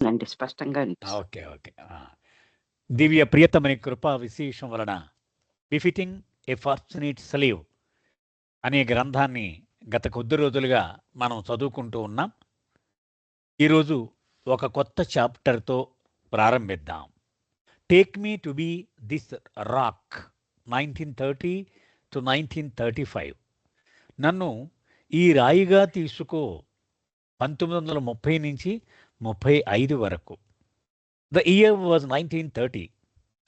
అండి స్పష్టంగా అనిపిస్తుంది. ఓకే. ఓకే. దివ్య ప్రియతమని కృపా విశేషం వలన బిఫిటింగ్ ఏ ఫార్చునేట్ స్లీవ్ అనే గ్రంథాన్ని గత కొద్ది రోజులుగా మనం చదువుకుంటూ ఉన్నాం. ఈరోజు ఒక కొత్త చాప్టర్తో ప్రారంభిద్దాం. Take me to be this rock 1930 to 1935. నన్ను ఈ రాయిగా తీసుకో 1930 నుంచి 35 వరకు. The year was 1930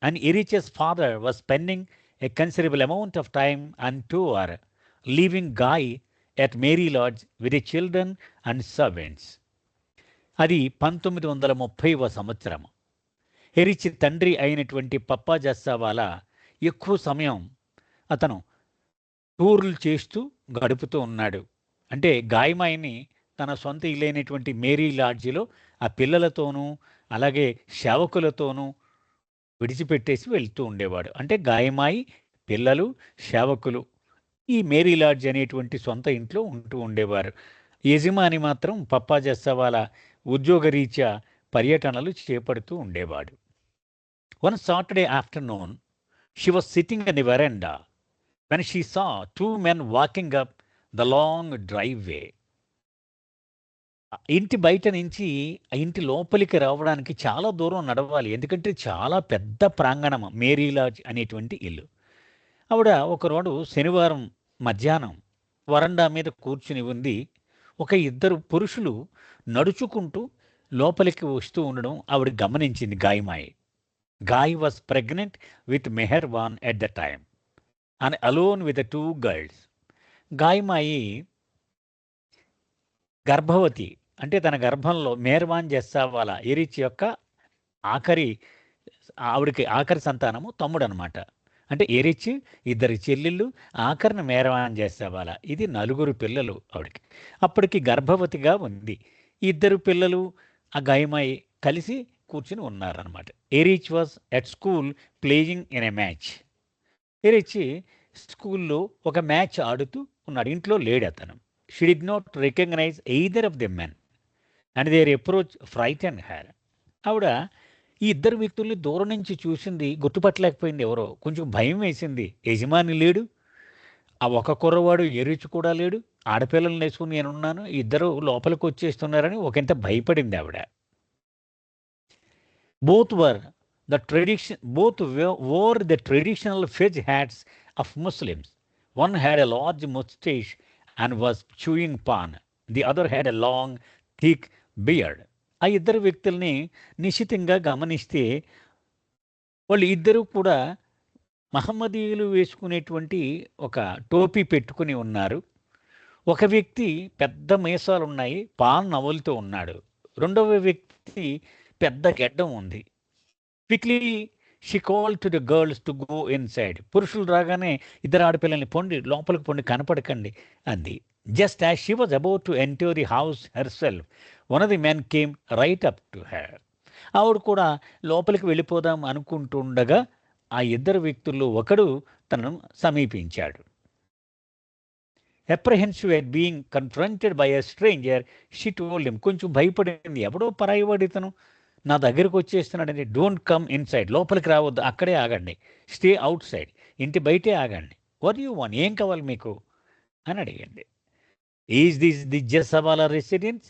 and Erich's father was spending a considerable amount of time and tour, leaving Guy at Mary Lodge with the children and servants. అది 1930వ సంవత్సరం. హెరిచ్ తండ్రి అయినటువంటి పప్పా జస్సావాలా ఎక్కువ సమయం అతను టూర్లు చేస్తూ గడుపుతూ ఉన్నాడు. అంటే గాయమాయిని తన సొంత ఇల్లైనటువంటి మేరీ లాడ్జిలో ఆ పిల్లలతోనూ అలాగే సేవకులతోనూ విడిచిపెట్టేసి వెళ్తూ ఉండేవాడు. అంటే గాయమాయి, పిల్లలు, సేవకులు ఈ మేరీ లాడ్జ్ అనేటువంటి సొంత ఇంట్లో ఉంటూ ఉండేవారు. యజమాని మాత్రం పప్పా జస్సావాలా ఉద్యోగరీత్యా పర్యటనలు చేపడుతూ ఉండేవాడు. One Saturday afternoon she was sitting in the veranda when she saw two men walking up the long driveway. ఇంటి బయట నుంచి ఆ ఇంటి లోపలికి రావడానికి చాలా దూరం నడవాలి. ఎందుకంటే చాలా పెద్ద ప్రాంగణం మేరీ లాడ్జ్ అనేటువంటి ఇల్లు. ఆవిడ ఒకరోజు శనివారం మధ్యాహ్నం వరండా మీద కూర్చుని ఉంది. ఒక ఇద్దరు పురుషులు నడుచుకుంటూ లోపలికి వస్తూ ఉండడం ఆవిడ గమనించింది Gaimai. Gai was pregnant with Meherwan at the time and alone with 2 girls. Gaimai గర్భవతి. అంటే తన గర్భంలో మెహర్వాన్ జస్సావాలా ఎరిచ్ యొక్క ఆవిడకి ఆఖరి సంతానము తమ్ముడు అనమాట. అంటే ఎరిచ్, ఇద్దరు చెల్లెళ్ళు, ఆఖరిని మెహర్వాన్ జస్సావాలా. ఇది 4 పిల్లలు ఆవిడకి. అప్పటికి గర్భవతిగా ఉంది. ఇద్దరు పిల్లలు ఆ గాయమాయి కలిసి కూర్చుని ఉన్నారనమాట. Erich was at school playing in a match. Erich స్కూల్లో ఒక మ్యాచ్ ఆడుతూ ఉన్నాడు. ఇంట్లో లేడు అతను. She did not recognise either of the men and their approach frighten her. ఆవిడ ఈ ఇద్దరు వ్యక్తుల్ని దూరం నుంచి చూసింది, గుర్తుపట్టలేకపోయింది ఎవరో. కొంచెం భయం వేసింది. యజమాని లేడు, ఆ ఒక కుర్రవాడు ఎరిచ్ కూడా లేడు, ఆడపిల్లలు నేసుకుని నేనున్నాను, ఇద్దరు లోపలికి వచ్చేస్తున్నారని ఒకంత భయపడింది ఆవిడ. Both wore the traditional fez hats of Muslims. One had a large mustache and was chewing pan. The other had a long, thick beard. ఆ ఇద్దరు వ్యక్తుల్ని నిశితంగా గమనిస్తే వాళ్ళు ఇద్దరు కూడా మహమ్మదీయులు వేసుకునేటువంటి ఒక టోపీ పెట్టుకుని ఉన్నారు. ఒక వ్యక్తి పెద్ద మీసాలున్నాయి, పాన్ నవ్వులుతూ ఉన్నాడు. రెండవ వ్యక్తి పెద్ద గెడ్డం ఉంది. Quickly she call to the girls to go inside. పురుషులు రాగానే ఇద్దరు ఆడపిల్లల్ని పొండి లోపలికి పొండి కనపడకండి అంది. Just as she was about to enter the house herself one of the men came right up to her. ఆవిడ కూడా లోపలికి వెళ్ళిపోదాం అనుకుంటుండగా ఆ ఇద్దరు వ్యక్తుల్లో ఒకడు తనను సమీపించాడు. Apprehensive at being confronted by a stranger she told him. కొంచెం భయపడింది. ఎవడో పరాయివాడు ఇతను నా దగ్గరకు వచ్చేస్తున్నాడని. డోంట్ కమ్ ఇన్సైడ్, లోపలికి రావద్దు, అక్కడే ఆగండి. స్టే అవుట్ సైడ్, ఇంటి బయటే ఆగండి. వాట్ యూ వాంట్, ఏం కావాలి మీకు అని అడిగండి. Is this the Jessawala residence?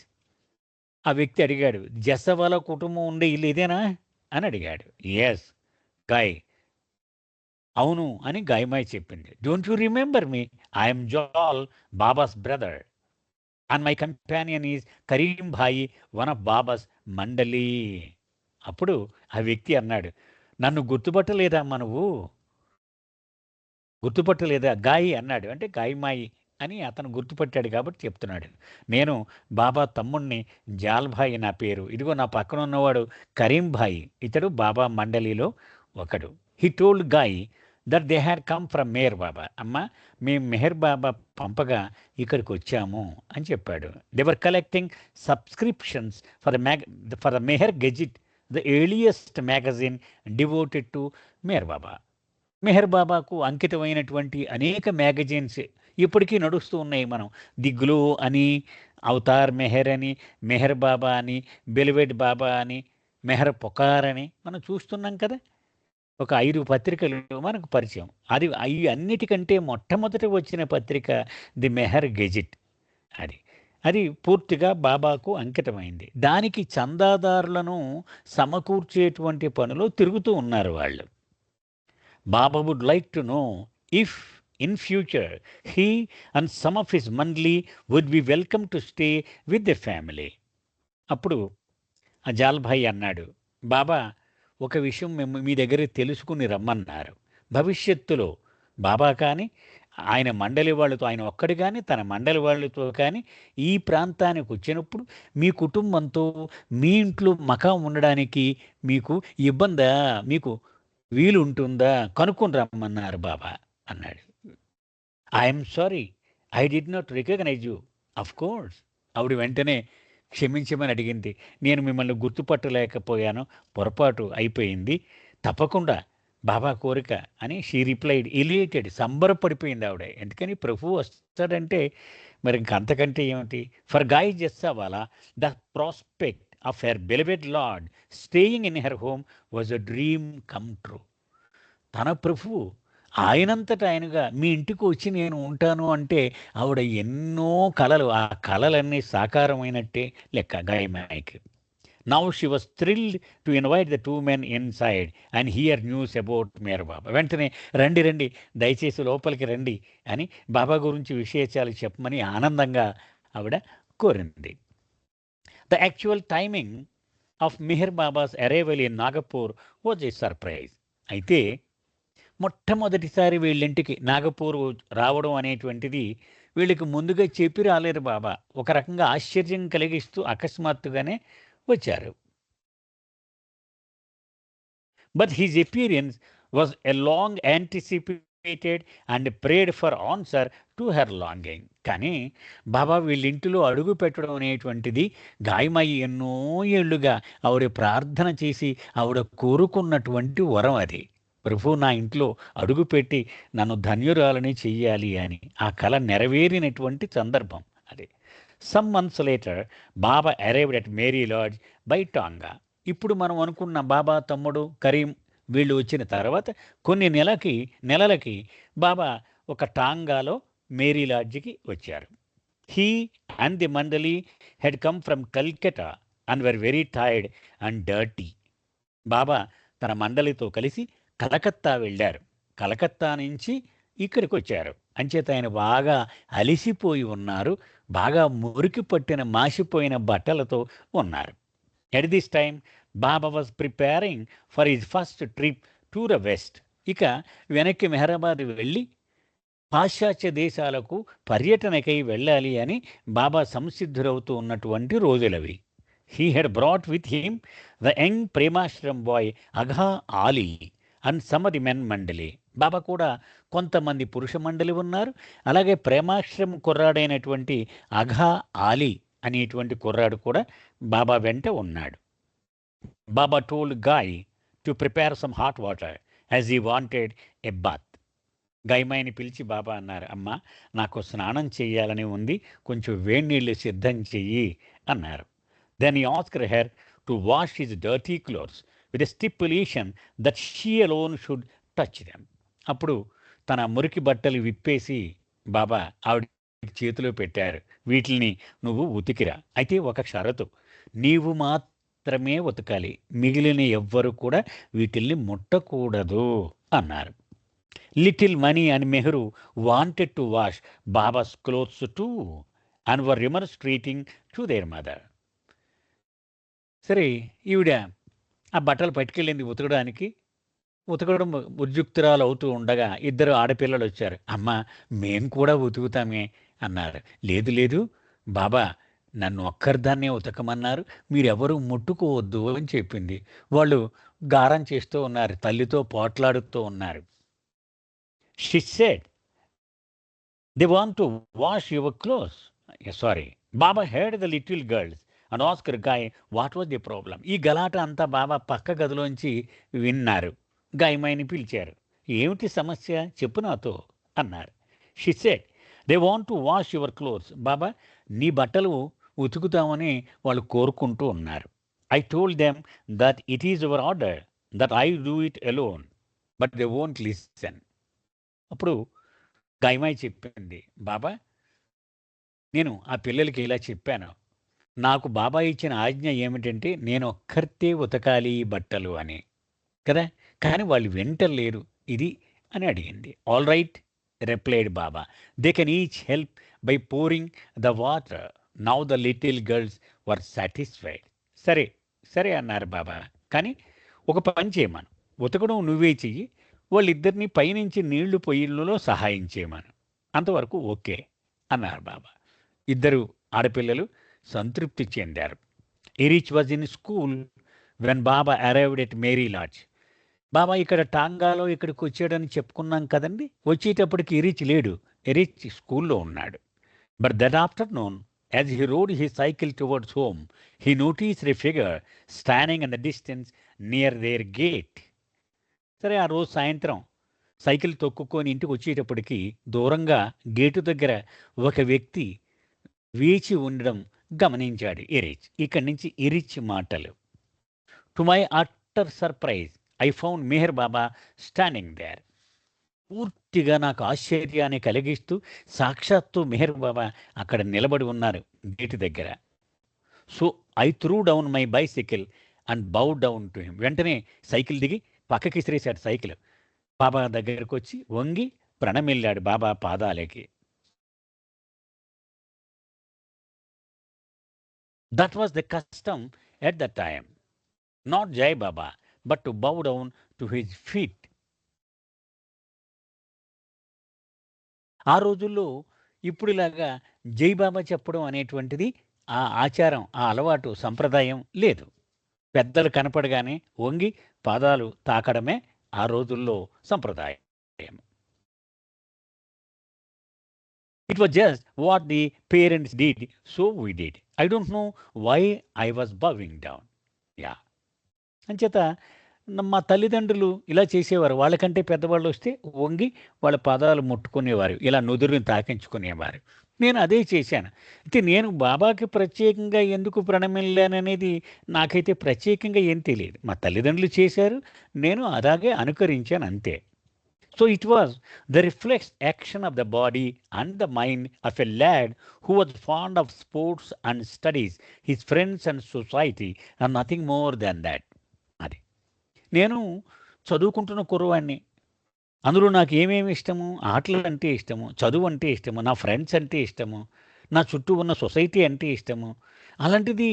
ఆ వ్యక్తి అడిగాడు. జస్సావాలా కుటుంబం ఉండే ఇల్లు ఇదేనా అని అడిగాడు. ఎస్ గాయ్. అవును అని గాయమాయి చెప్పింది. Don't you remember me? I'm Jal, Baba's brother, and my companion is Karim Bhai, one of Baba's mandali. అప్పుడు ఆ వ్యక్తి అన్నాడు, నన్ను గుర్తుపట్టలేదమ్మా నువ్వు? గుర్తుపట్టలేదా గాయి అన్నాడు. అంటే గాయమాయి అని అతను గుర్తుపట్టాడు కాబట్టి చెప్తున్నాడు. నేను బాబా తమ్ముణ్ణి, జాల్భాయి నా పేరు. ఇదిగో నా పక్కన ఉన్నవాడు కరీం భాయి, ఇతడు బాబా మండలిలో ఒకడు. He told Gai that they had come from Meher Baba. అమ్మ, మేము మెహర్ బాబా పంపగా ఇక్కడికి వచ్చాము అని చెప్పాడు. They were collecting subscriptions for the Meher gazette, the earliest magazine devoted to Meher Baba. Meher బాబాకు అంకితమైనటువంటి అనేక మ్యాగజైన్స్ ఇప్పటికీ నడుస్తూ ఉన్నాయి. మనం ది గ్లో అని, అవతార్ మెహర్ అని, మెహర్ బాబా అని, బెలివెట్ బాబా అని, మెహర్ పొకార్ అని మనం చూస్తున్నాం కదా. ఒక 5 పత్రికలు మనకు పరిచయం. అది ఈ అన్నిటికంటే మొట్టమొదట వచ్చిన పత్రిక ది మెహర్ గెజిట్. అది. అది పూర్తిగా బాబాకు అంకితమైంది. దానికి చందాదారులను సమకూర్చేటువంటి పనిలో తిరుగుతూ ఉన్నారు వాళ్ళు. Baba would like to know if in future he and some of his mandli would be welcome to stay with the family. అప్పుడు ఆ జాల్భాయ్ అన్నాడు, బాబా ఒక విషయం మేము మీ దగ్గర తెలుసుకుని రమ్మన్నారు. భవిష్యత్తులో బాబా కానీ ఆయన మండలి వాళ్ళతో, ఆయన ఒక్కడు కానీ తన మండలి వాళ్ళతో కానీ ఈ ప్రాంతానికి వచ్చినప్పుడు మీ కుటుంబంతో మీ ఇంట్లో మకాం ఉండడానికి మీకు ఇబ్బందా, మీకు వీలు ఉంటుందా కనుక్కొని రమ్మన్నారు బాబా అన్నాడు. I'm sorry, I did not recognise you. Of course. ఆవిడ వెంటనే క్షమించమని అడిగింది. నేను మిమ్మల్ని గుర్తుపట్టలేకపోయాను, పొరపాటు అయిపోయింది, తప్పకుండా బాబా కోరిక అని షీ రిప్లైడ్ ఎలియేటెడ్. సంబరపడిపోయింది ఆవిడ. ఎందుకని ప్రభు వస్తాడంటే మరి ఇంక అంతకంటే ఏమిటి. For Gai Jessawala the prospect of her beloved Lord staying in her home was a dream come true. తన ప్రభువు ఆయనంతట ఆయనగా మీ ఇంటికి వచ్చి నేను ఉంటాను అంటే ఆవిడ ఎన్నో కలలు, ఆ కలలన్నీ సాకారమైనట్టే లెక్క గాయమాయికి. Now she was thrilled to invite the 2 men inside and hear news about Meher Baba. వెంటనే రండి రండి, దయచేసి లోపలికి రండి అని బాబా గురించి విశేషాలు చెప్పమని ఆనందంగా ఆవిడ కోరింది. The actual timing of Meher Baba's arrival in Nagpur was a surprise. అయితే మొట్టమొదటిసారి వీళ్ళింటికి నాగపూర్ రావడం అనేటువంటిది వీళ్ళకి ముందుగా చెప్పి రాలేరు బాబా. ఒక రకంగా ఆశ్చర్యం కలిగిస్తూ అకస్మాత్తుగానే వచ్చారు. But his appearance was a long anticipated and prayed for answer to her longing. కానీ బాబా వీళ్ళింటిలో అడుగు పెట్టడం అనేటువంటిది గాయమయ్యి ఎన్నో ఏళ్లుగా ఆవిడ ప్రార్థన చేసి ఆవిడ కోరుకున్నటువంటి వరం అది. ప్రభు నా ఇంట్లో అడుగుపెట్టి నన్ను ధన్యురాలని చెయ్యాలి అని ఆ కళ నెరవేరినటువంటి సందర్భం అది. Some months later Baba arrived at Mary Lodge by tonga. ఇప్పుడు మనం అనుకున్న బాబా తమ్ముడు కరీం వీళ్ళు వచ్చిన తర్వాత కొన్ని నెలలకి బాబా ఒక టాంగాలో మేరీ లాడ్జికి వచ్చారు. He and the mandali had come from Calcutta and were very tired and dirty. Baba తన మండలితో కలిసి కలకత్తా వెళ్ళారు. కలకత్తా నుంచి ఇక్కడికి వచ్చారు. అంచేత ఆయన బాగా అలిసిపోయి ఉన్నారు. బాగా మురికి పట్టిన మాసిపోయిన బట్టలతో ఉన్నారు. At this time Baba was preparing for his first trip to the west. ఇక వెనక్కి మెహరాబాద్ వెళ్ళి పాశ్చాత్య దేశాలకు పర్యటనకై వెళ్ళాలి అని బాబా సంసిద్ధులవుతూ ఉన్నటువంటి రోజులవి. He had brought with him the young Premashram boy Agha Ali and some of the men mandali. Baba కూడా కొంతమంది పురుష మండలి ఉన్నారు. అలాగే ప్రేమాశ్రమం కుర్రాడైనటువంటి అఘా ఆలీ అనేటువంటి కుర్రాడు కూడా బాబా వెంట ఉన్నాడు. Baba told Gai to prepare some hot water as he wanted a bath. గాయమాయిని పిలిచి బాబా అన్నారు, అమ్మ నాకు స్నానం చేయాలని ఉంది, కొంచెం వేడి నీళ్ళు సిద్ధం చెయ్యి అన్నారు. Then he asked her to wash his dirty clothes with a stipulation that she alone should touch them. అప్పుడు తన మురికి బట్టలు విప్పేసి బాబా ఆవిడ చేతిలో పెట్టారు. వీటిని నువ్వు ఉతికిరా, అయితే ఒక షరతు, నీవు మాత్రమే ఉతకాలి, మిగిలిన ఎవ్వరు కూడా వీటిల్ని ముట్టకూడదు అన్నారు. Little Mani and Mehru wanted to wash Baba's clothes too and were remonstrating to their mother. సరే, ఈవిడ ఆ బట్టలు పట్టుకెళ్ళింది ఉతకడానికి. ఉతకడం ఉద్యుక్తురాలు అవుతూ ఉండగా 2 ఆడపిల్లలు వచ్చారు. అమ్మ మేం కూడా ఉతుకుతామే అన్నారు. లేదు లేదు బాబా, నన్ను ఒక్కరిదాన్నే ఉతకమన్నారు, మీరెవరూ ముట్టుకోవద్దు అని చెప్పింది. వాళ్ళు గారం చేస్తూ ఉన్నారు, తల్లితో పోట్లాడుతూ ఉన్నారు. She said they want to wash your clothes. Sorry, Baba heard the little girls and asked guy what was the problem. ఈ గలాట అంతా బాబా పక్క గదిలోంచి విన్నారు. గాయమాయిని పిలిచారు. ఏమిటి సమస్య చెప్పు నాతో అన్నారు. She said they want to wash your clothes. Baba నీ బట్టలు ఉతుకుతామని వాళ్ళు కోరుకుంటూ ఉన్నారు. I told them that it is your order, that I do it alone, but they won't listen. అప్పుడు గాయమాయి చెప్పింది, బాబా నేను ఆ పిల్లలకి ఇలా చెప్పాను, నాకు బాబా ఇచ్చిన ఆజ్ఞ ఏమిటంటే నేను ఒక్కరితే ఉతకాలి ఈ బట్టలు అని కదా, కానీ వాళ్ళు వింటలేరు ఇది అని అడిగింది. All right replied Baba, they can each help by pouring the water. Now the little girls were satisfied. సరే సరే అన్నారు బాబా, కానీ ఒక పని చేయమను, ఉతకడం నువ్వే చెయ్యి, వాళ్ళిద్దరినీ పైనుంచి నీళ్లు పొయ్యిల్లో సహాయం చేయమను, అంతవరకు ఓకే అన్నారు బాబా. ఇద్దరు ఆడపిల్లలు సంతృప్తి చెందారు. Erach was in school when Baba arrived at Mary Lodge. Baba ఇక్కడ టాంగాలో ఇక్కడికి వచ్చాడని చెప్పుకున్నాం కదండి, వచ్చేటప్పటికి ఎరిచ్ లేడు, ఎరిచ్ స్కూల్లో ఉన్నాడు. But that afternoon as he rode he cycle towards home he noticed a figure standing in the distance near their gate. సరే ఆ రోజు సాయంత్రం సైకిల్ తొక్కుకొని ఇంటికి వచ్చేటప్పటికి దూరంగా గేటు దగ్గర ఒక వ్యక్తి వేచి ఉండడం గమనించాడు ఎరిచ్. ఇక్కడి నుంచి ఎరిచ్ మాటలు, to my utter surprise I found Meher Baba standing there. పూర్తిగా నాకు ఆశ్చర్యాన్ని కలిగిస్తూ సాక్షాత్తు మెహర్ బాబా అక్కడ నిలబడి ఉన్నారు గేటు దగ్గర. So I through down my bicycle and bow down to him. వెంటనే సైకిల్ దిగి పక్కకి ఇసిరేశాడు సైకిల్. బాబా దగ్గరకు వచ్చి వంగి ప్రణమిల్లాడు బాబా పాదాలకి. That was the custom at the time, not Jai Baba but to bow down to his feet. ఆ రోజుల్లో ఇప్పుడులాగా జై బాబా చెప్పడం అనేటువంటిది ఆ ఆచారం, ఆ అలవాటు, సంప్రదాయం లేదు. పెద్దలు కనపడగానే వంగి పాదాలు తాకడమే ఆ రోజుల్లో సంప్రదాయం. It was just what the parents did, so we did. I don't know why I was bowing down. Yeah, అంచేత మా తల్లిదండ్రులు ఇలా చేసేవారు. వాళ్ళకంటే పెద్దవాళ్ళు వస్తే వంగి వాళ్ళ పాదాలు ముట్టుకునేవారు, ఇలా నుదురుని తాకించుకునేవారు. నేను అదే చేశాను. అయితే నేను బాబాకి ప్రత్యేకంగా ఎందుకు ప్రణమిల్లాననేది నాకైతే ప్రత్యేకంగా ఏం తెలియదు. మా తల్లిదండ్రులు చేశారు, నేను అలాగే అనుకరించాను అంతే. So it was the reflex action of the body and the mind of a lad who was fond of sports and studies, his friends and society and nothing more than that. అది నేను చదువుకుంటున్న కుర్రవాడిని, అందులో నాకు ఏమేమి ఇష్టము, ఆటలు అంటే ఇష్టము, చదువు అంటే ఇష్టము, నా ఫ్రెండ్స్ అంటే ఇష్టము, నా చుట్టూ ఉన్న సొసైటీ అంటే ఇష్టము. అలాంటిది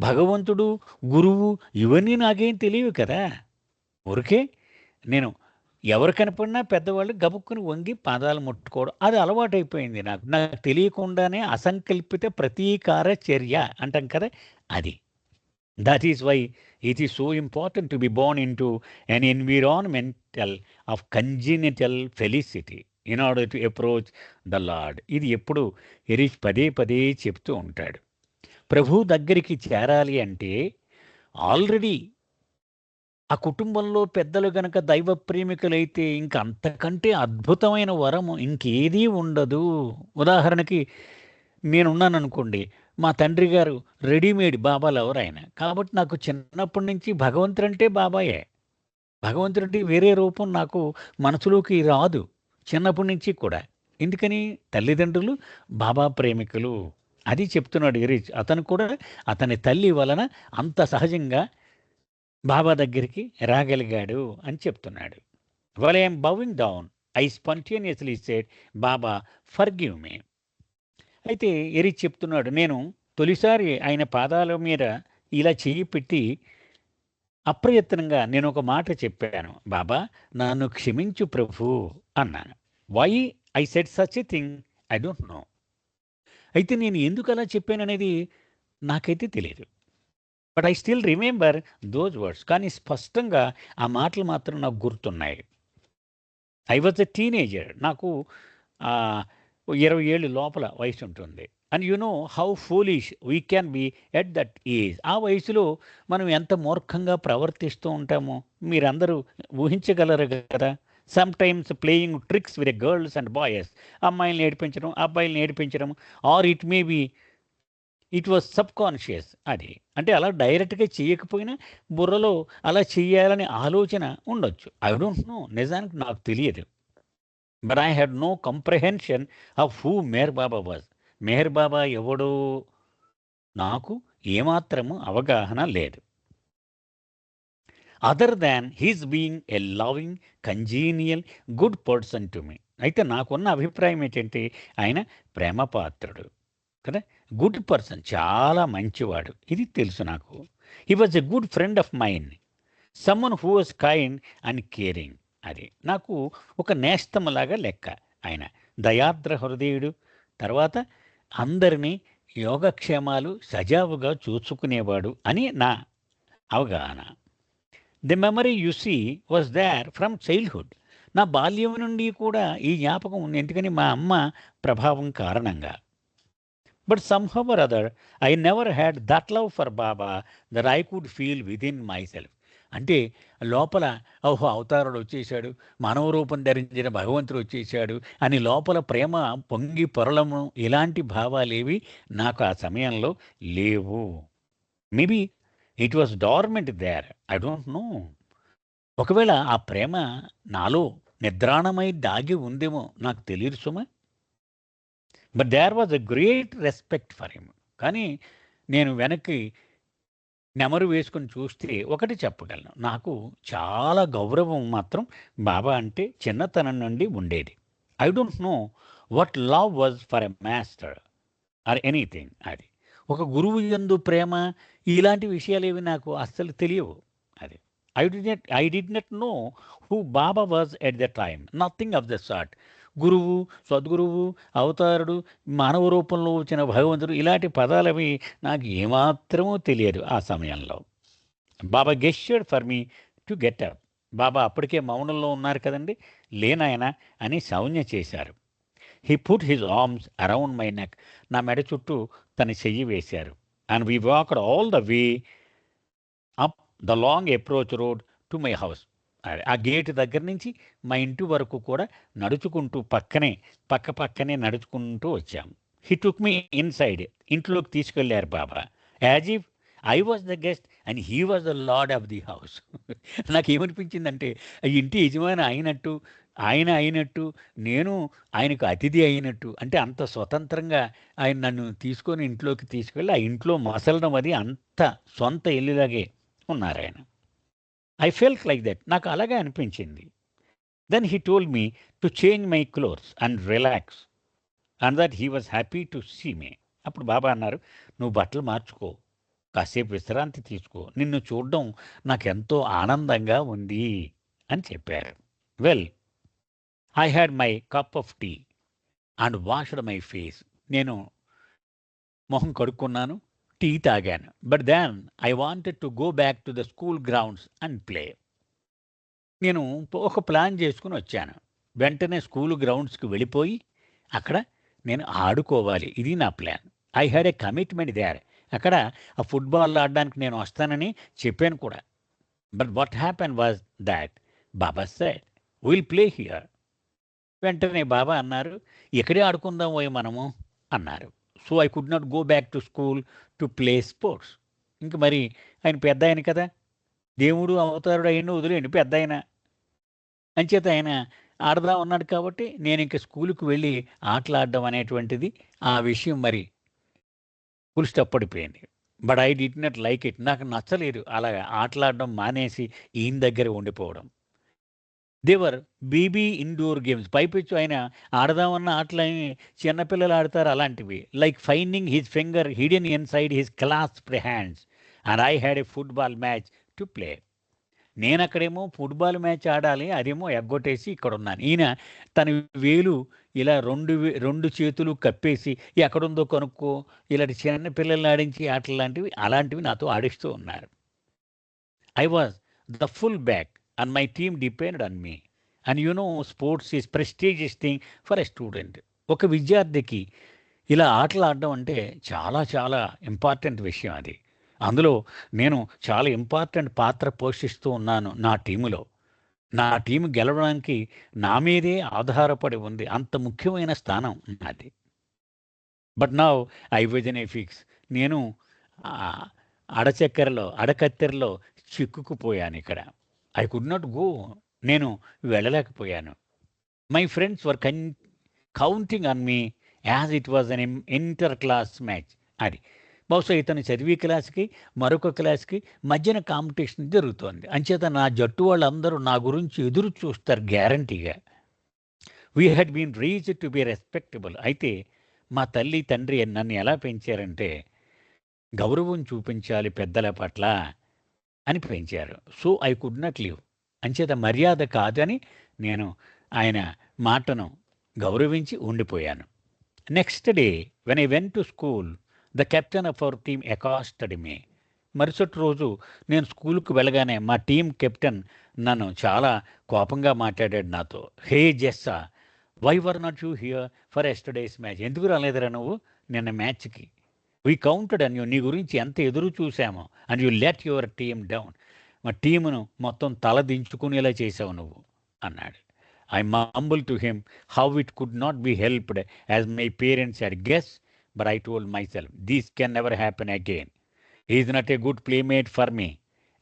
భగవంతుడు, గురువు ఇవన్నీ నాకేం తెలియవు కదా. ఊరికే నేను ఎవరు కనపడినా పెద్దవాళ్ళు గబుక్కుని వంగి పాదాలు ముట్టుకోవడం అది అలవాటైపోయింది నాకు. నాకు తెలియకుండానే అసంకల్పిత ప్రతీకార చర్య అంటాం కదా, అది. That is why it is so important to be born into an environmental of congenital felicity in order to approach the Lord. ఇది ఎప్పుడు ఎరిచ్ పదే పదే చెప్తూ ఉంటాడు. ప్రభు దగ్గరికి చేరాలి అంటే ఆల్రెడీ ఆ కుటుంబంలో పెద్దలు గనక దైవ ప్రేమికులైతే ఇంక అంతకంటే అద్భుతమైన వరము ఇంకేదీ ఉండదు. ఉదాహరణకి నేనున్నాననుకోండి, మా తండ్రి గారు రెడీమేడ్ బాబా లవర్ ఆయన. కాబట్టి నాకు చిన్నప్పటి నుంచి భగవంతుడంటే బాబాయే. భగవంతుడంటే వేరే రూపం నాకు మనసులోకి రాదు చిన్నప్పటి నుంచి కూడా. ఎందుకని? తల్లిదండ్రులు బాబా ప్రేమికులు. అది చెప్తున్నాడు ఎరిచ్. అతను కూడా అతని తల్లి వలన అంత సహజంగా బాబా దగ్గరికి రాగలిగాడు అని చెప్తున్నాడు. While I'm bowing down I spontaneously said Baba forgive me. అయితే ఎరిచ్ చెప్తున్నాడు, నేను తొలిసారి ఆయన పాదాల మీద ఇలా చెయ్యి పెట్టి అప్రయత్నంగా నేను ఒక మాట చెప్పాను, బాబా నన్ను క్షమించు ప్రభు అన్నాను. Why I said such a thing I don't know. అయితే నేను ఎందుకు అలా చెప్పాననేది నాకైతే తెలియదు. But I still remember those words. కానీ స్పష్టంగా ఆ మాటలు మాత్రం నాకు గుర్తున్నాయి. I was a teenager. నాకు 20 ఏళ్ళు లోపల వయసు ఉంటుంది. And you know how foolish we can be at that age. ఆ వయసులో మనం ఎంత మూర్ఖంగా ప్రవర్తిస్తూ ఉంటామో మీరందరూ ఊహించగలరు కదా. Sometimes playing tricks with girls and boys. అమ్మాయిల్ని ఏడిపించడం, అబ్బాయిల్ని ఏడిపించడం, or it may be it was subconscious. అది అంటే అలా డైరెక్ట్గా చేయకపోయినా బుర్రలో అలా చెయ్యాలనే ఆలోచన ఉండొచ్చు. ఐ డోంట్ నో, నిజానికి నాకు తెలియదు. But I had no comprehension of who Meher Baba was. Meher Baba ఎవడో నాకు ఏమాత్రము అవగాహన లేదు. Other than he's being a loving, congenial, good person to me. అయితే నాకున్న అభిప్రాయం ఏంటంటే ఆయన ప్రేమపాత్రుడు కదా, గుడ్ పర్సన్, చాలా మంచివాడు, ఇది తెలుసు నాకు. He was a good friend of mind, someone who was kind and caring. అది నాకు ఒక నేస్తంలాగా లెక్క. ఆయన దయాద్ర హృదయుడు, తర్వాత అందరినీ యోగక్షేమాలు సజావుగా చూసుకునేవాడు అని నా అవగాహన. The memory you see was there from childhood. నా బాల్యం నుండి కూడా ఈ జ్ఞాపకం ఉంది, ఎందుకని మా అమ్మ ప్రభావం కారణంగా. But somehow or other I never had that love for Baba that I could feel within myself. అంటే లోపల ఓహో అవతారుడు వచ్చేసాడు, మానవ రూపం ధరించిన భగవంతుడు వచ్చేసాడు అని లోపల ప్రేమ పొంగి పొరలము, ఇలాంటి భావాలేవి నాకు ఆ సమయంలో లేవు. Maybe it was dormant there, I don't know. ఒకవేళ ఆ ప్రేమ నాలో నిద్రాణమై దాగి ఉందేమో నాకు తెలియదు సుమా. But there was a great respect for him. కానీ నేను వెనక్కి నెమరు వేసుకొని చూస్తే ఒకటి చెప్పగలను, నాకు చాలా గౌరవం మాత్రం బాబా అంటే చిన్నతనం నుండి ఉండేది. I don't know what love was for a master or anything. అది ఒక గురువు యందు ప్రేమ, ఇలాంటి విషయాలు ఏవి నాకు అస్సలు తెలియవు. అది I did not know who Baba was at the time, nothing of the sort. గురువు, సద్గురువు, అవతారుడు, మానవ రూపంలో వచ్చిన భగవంతుడు, ఇలాంటి పదాలవి నాకు ఏమాత్రమూ తెలియదు ఆ సమయంలో. Baba gestured for me to get up. Baba అప్పటికే మౌనంలో ఉన్నారు కదండి, లేనాయన అని సౌజ్ఞ చేశారు. He put his arms around my neck. నా మెడ చుట్టూ తన చెయ్యి వేశారు. And we walked all the way up the long approach road to my house. ఆ గేట్ దగ్గర నుంచి మా ఇంటి వరకు కూడా నడుచుకుంటూ పక్కనే నడుచుకుంటూ వచ్చాము. He took me inside. ఇంట్లోకి తీసుకెళ్లారు Baba. As if I was the guest and he was the lord of the house. నాకేమనిపించిందంటే ఇంటి యజమాని అయినట్టు నేను ఆయనకు అతిథి అయినట్టు. అంటే అంత స్వతంత్రంగా ఆయన నన్ను తీసుకొని ఇంట్లోకి తీసుకెళ్ళి ఆ ఇంట్లో మసలడం, అది అంత సొంత ఇల్లులాగే ఉన్నారు ఆయన. ఐ ఫెల్ట్ లైక్ దట్, నాకు అలాగే అనిపించింది. Then he told me to change my clothes and relax and that he was happy to see me. అప్పుడు బాబా అన్నారు, నువ్వు బట్టలు మార్చుకో, కాసేపు విశ్రాంతి తీసుకో, నిన్ను చూడడం నాకెంతో ఆనందంగా ఉంది అని చెప్పారు. Well, I had my cup of tea and washed my face. నేను మొహం కడుక్కున్నాను, టీ తాగాను. But then I wanted to go back to the school grounds and play. నేను ఒక ప్లాన్ చేసుకుని వచ్చాను. వెంటనే స్కూల్ గ్రౌండ్స్కి వెళ్ళిపోయి అక్కడ నేను ఆడుకోవాలి, ఇది నా plan. I had a commitment there. అక్కడ ఆ ఫుట్బాల్ ఆడడానికి నేను వస్తానని చెప్పాను కూడా. But what happen was that Baba said will play here. వెంటనే బాబా అన్నారు, ఎక్కడే ఆడుకుందాం పోయి మనము అన్నారు. So I could not go back to school to play sports. ఇంక మరి ఆయన పెద్ద ఆయన కదా, దేవుడు అవతారుడు అయిన వదిలేండి, పెద్ద ఆయన అంచేత ఆయన ఆడదా ఉన్నాడు కాబట్టి నేను ఇంక స్కూల్కి వెళ్ళి ఆటలాడడం అనేటువంటిది, ఆ విషయం మరి ఫుల్ స్టాప్ పడిపోయింది. But I did not like it. నాకు నచ్చలేదు అలాగా ఆటలాడడం మానేసి ఈయన దగ్గర ఉండిపోవడం. దేవర్ బీబీ ఇండోర్ గేమ్స్, పైపెచ్చు ఆయన ఆడదామన్న ఆటలని చిన్నపిల్లలు ఆడతారు అలాంటివి. Like finding his finger hidden inside his clasped hands and I had a football match to play. నేను అక్కడేమో ఫుట్బాల్ మ్యాచ్ ఆడాలి, అదేమో ఎగ్గొట్టేసి ఇక్కడ ఉన్నాను. ఈయన తన వేలు ఇలా రెండు చేతులు కప్పేసి ఎక్కడుందో కనుక్కో, ఇలాంటి చిన్న పిల్లల్ని ఆడించి ఆటలు లాంటివి అలాంటివి నాతో ఆడిస్తూ ఉన్నారు. I was the full back and my team depended on me. And you know, sports is prestigious thing for a student. ఒక విద్యార్థికి ఇలా ఆటలు ఆడడం అంటే చాలా చాలా ఇంపార్టెంట్ విషయం అది. అందులో నేను చాలా ఇంపార్టెంట్ పాత్ర పోషిస్తూ ఉన్నాను నా టీములో. నా టీం గెలవడానికి నా మీదే ఆధారపడి ఉంది. అంత ముఖ్యమైన స్థానం నాది. But now I was in a fix. నేను అడకత్తెరలో చిక్కుకుపోయాను ఇక్కడ. I could not go. నేను వెళ్ళలేకపోయాను. My friends were counting on me as it was an inter class match. అది బహుశా ఇతను చదివే క్లాస్కి మరొక క్లాస్కి మధ్యన కాంపిటీషన్ జరుగుతోంది. అంచేత నా జట్టు వాళ్ళందరూ నా గురించి ఎదురు చూస్తారు గ్యారంటీగా. We had been reach to be respectable. అయితే మా తల్లి తండ్రి నన్ను ఎలా పెంచారంటే గౌరవం చూపించాలి పెద్దల పట్ల అని పెంచారు. So I could not leave. అంచేత మర్యాద కాదని నేను ఆయన మాటను గౌరవించి ఉండిపోయాను. Next day when I went to school the captain of our team accosted me. మరుసటి రోజు నేను స్కూల్కి వెళ్ళగానే మా టీం కెప్టెన్ నన్ను చాలా కోపంగా మాట్లాడాడు నాతో. Hey Jessa, why were not you here for yesterday's match? ఎందుకు రాలేదురా నువ్వు నిన్న మ్యాచ్కి? We counted on you. నీ గురించి ఎంత ఎదురు చూసామో. And you let your team down. మా టీమును మొత్తం తల దించుకునేలా చేసావు నువ్వు అన్నాడు. I mumbled to him how it could not be helped as my parents had guessed, but I told myself, this can never happen again. He is not a good playmate for me.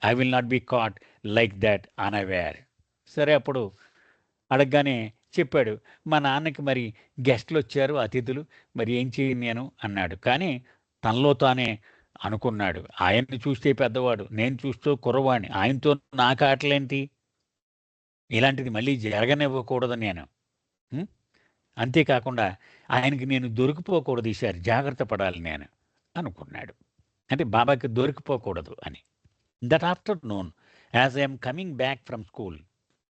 I will not be caught like that unaware. సరే అప్పుడు అడగగానే చెప్పాడు, మా నాన్నకి మరి గెస్ట్లు వచ్చారు, అతిథులు, మరి ఏం చేయను నేను అన్నాడు. కానీ తనలో తానే అనుకున్నాడు, ఆయన్ని చూస్తే పెద్దవాడు, నేను చూస్తూ కుర్రవాణ్ణి, ఆయనతో నాకు ఆటలేంటి, ఇలాంటిది మళ్ళీ జరగనివ్వకూడదు నేను. అంతేకాకుండా ఆయనకి నేను దొరికిపోకూడదు, ఈసారి జాగ్రత్త పడాలి నేను అనుకున్నాడు. అంటే బాబాకి దొరికిపోకూడదు అని. That afternoon as I'm coming back from school,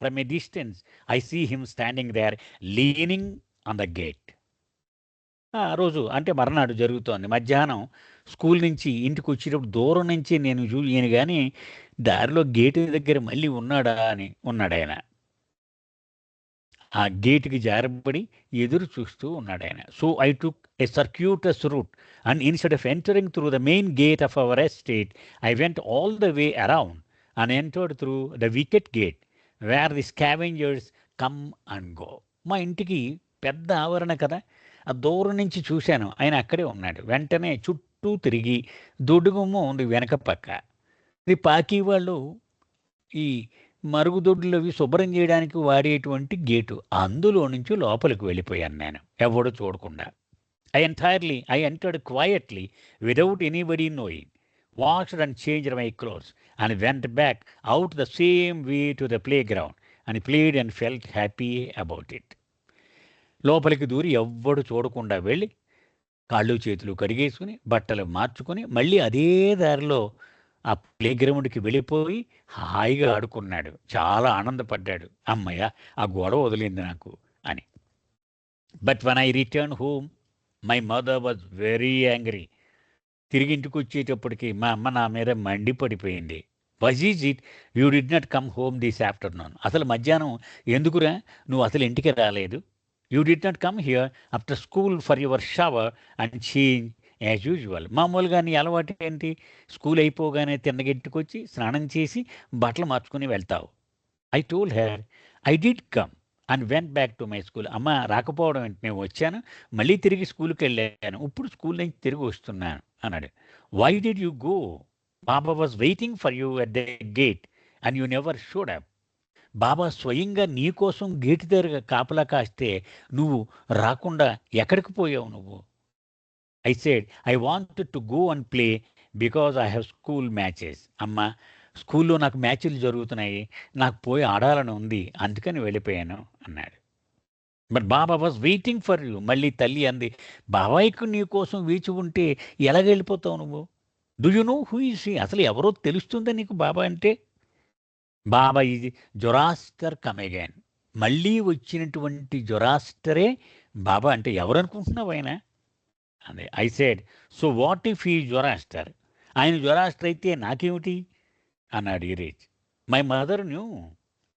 from a distance I see him standing there leaning on the gate. ఆ రోజు అంటే మర్నాడు జరుగుతోంది. మధ్యాహ్నం స్కూల్ నుంచి ఇంటికి వచ్చేటప్పుడు దూరం నుంచి నేను ఈయన కానీ దారిలో గేటు దగ్గర మళ్ళీ ఉన్నాడా అని ఉన్నాడు ఆయన. ఆ గేటుకి జారబడి ఎదురు చూస్తూ ఉన్నాడు ఆయన. So I took a circuitous route and instead of entering through the main gate of our estate I went all the way around and entered through the wicket gate where the scavengers come and go. మా ఇంటికి పెద్ద ఆవరణ కదా, ఆ దూరం నుంచి చూశాను, ఆయన అక్కడే ఉన్నాడు. వెంటనే చుట్టూ తిరిగి దొడ్డుగుమ్మ ఉంది వెనక పక్క. ఇది పాకి వాళ్ళు ఈ మరుగుదొడ్లు అవి శుభ్రం చేయడానికి వాడేటువంటి గేటు, అందులో నుంచి లోపలికి వెళ్ళిపోయాను నేను ఎవడో చూడకుండా. I entered quietly without anybody knowing, washed and changed my clothes and went back out the same way to the play ground and played and felt happy about it. లోపలికి దూరి ఎవ్వడు చూడకుండా వెళ్ళి కాళ్ళు చేతులు కడిగేసుకుని బట్టలు మార్చుకొని మళ్ళీ అదే దారిలో ఆ ప్లే గ్రౌండ్కి వెళ్ళిపోయి హాయిగా ఆడుకున్నాడు. చాలా ఆనందపడ్డాడు, అమ్మయ్య ఆ గొడవ వదిలింది నాకు అని. But when I return home my mother was very angry. తిరిగి ఇంటికి వచ్చేటప్పటికి మా అమ్మ నా మీద మండిపడిపోయింది. Was is it you did not come home this afternoon? అసలు మధ్యాహ్నం ఎందుకురా నువ్వు అసలు ఇంటికి రాలేదు? You did not come here after school for your shower and change as usual. మామూలుగా నీ అలవాటు ఏంటి, స్కూల్ అయిపోగానే తిన్నగెట్టుకొచ్చి స్నానం చేసి బట్టలు మార్చుకుని వెళ్తావు. I told her I did come and went back to my school. అమ్మ రాకపోవడం ఏంటి, నేను వచ్చాను మళ్ళీ తిరిగి స్కూల్కి వెళ్ళాను, ఇప్పుడు స్కూల్ నుంచి తిరిగి వస్తున్నాను అన్నాడు. Why did you go? Baba was waiting for you at the gate and you never showed up. Baba స్వయంగా నీ కోసం గేటు దగ్గర కాపలా కాస్తే నువ్వు రాకుండా ఎక్కడికి పోయావు నువ్వు? I said I wanted to go and play because I have school matches. అమ్మ స్కూల్లో నాకు మ్యాచ్లు జరుగుతున్నాయి, నాకు పోయి ఆడాలని ఉంది, అందుకని వెళ్ళిపోయాను అన్నాడు. But Baba was waiting for you. మళ్ళీ తల్లి అంది, బాబాయ్కు నీ కోసం వేచి ఉంటే ఎలాగెళ్ళిపోతావు నువ్వు? Do you know who is he? అసలు ఎవరో తెలుస్తుందా నీకు బాబా అంటే? బాబా ఇది జొరాస్టర్ కమ్ అగైన్. మళ్ళీ వచ్చినటువంటి జొరాస్టరే బాబా అంటే ఎవరు అనుకుంటున్నావు ఆయన అదే. I said so what if ఈ జొరాస్టర్? ఆయన జొరాస్టర్ అయితే నాకేమిటి అన్నాడు ఈరేజ్. My mother new.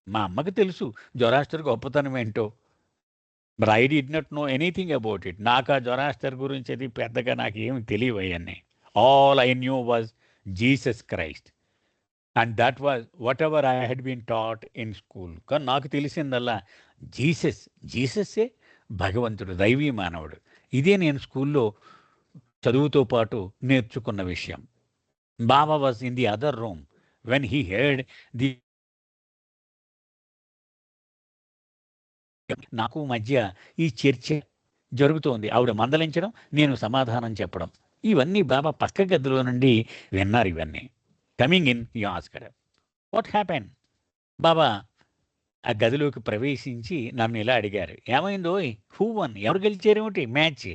మా అమ్మకి తెలుసు జొరాస్టర్ గొప్పతనం ఏంటో. But I did not know anything about it. నాకు ఆ జొరాస్టర్ గురించి అది పెద్దగా నాకు ఏమి తెలియవన్నీ. All I knew was Jesus Christ. And that was whatever I had been taught in school. కానీ నాకు తెలిసిందల్లా జీసస్, జీసస్సే భగవంతుడు, దైవీ మానవుడు. ఇదే నేను స్కూల్లో చదువుతో పాటు నేర్చుకున్న విషయం. Baba was in the other room when he heard the నాకు మధ్య ఈ చర్చ జరుగుతోంది. ఆవిడ మందలించడం, నేను సమాధానం చెప్పడం. ఇవన్నీ బాబా పక్క గదిలో నుండి విన్నారు ఇవన్నీ. Coming in you asked what happen. Baba ఆ గదిలోకి ప్రవేశించి నన్ను ఇలా అడిగారు, ఏమైందోయ్, హూ వన్, ఎవరు గెలిచారేమిటి match?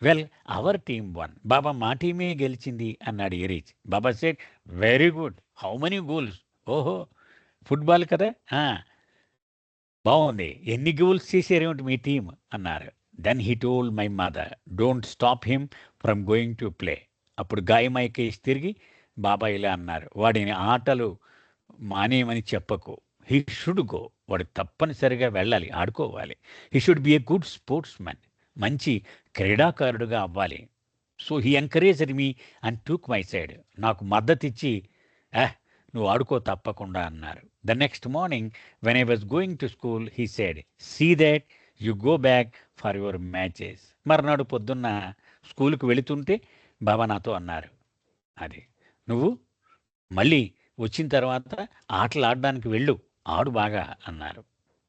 Well our team won. Baba మా టీమే గెలిచింది అన్నాడు Erach. Baba said very good, how many goals? ఓహో, ఫుట్బాల్ కదా, బాగుంది, ఎన్ని గోల్స్ చేశారేమిటి మీ టీం అన్నారు. Then he told my mother, don't stop him from going to play. అప్పుడు గాయమైకేసి తిరిగి బాబా ఇలా అన్నారు, వాడిని ఆటలు మానేయమని చెప్పకు, హీ షుడ్ గో, వాడు తప్పనిసరిగా వెళ్ళాలి, ఆడుకోవాలి. He should be a good sports man, మంచి క్రీడాకారుడుగా అవ్వాలి. So he encouraged me and took my side, నాకు మద్దతు ఇచ్చి నువ్వు ఆడుకో తప్పకుండా అన్నారు. The next morning when I was going to school he said, see that you go back for your matches. మర్నాడు పొద్దున్న స్కూల్కి వెళుతుంటే బాబా నాతో అన్నారు, అది నువ్వు మళ్ళీ వచ్చిన తర్వాత ఆటలు ఆడడానికి వెళ్ళు, ఆడు బాగా అన్నారు.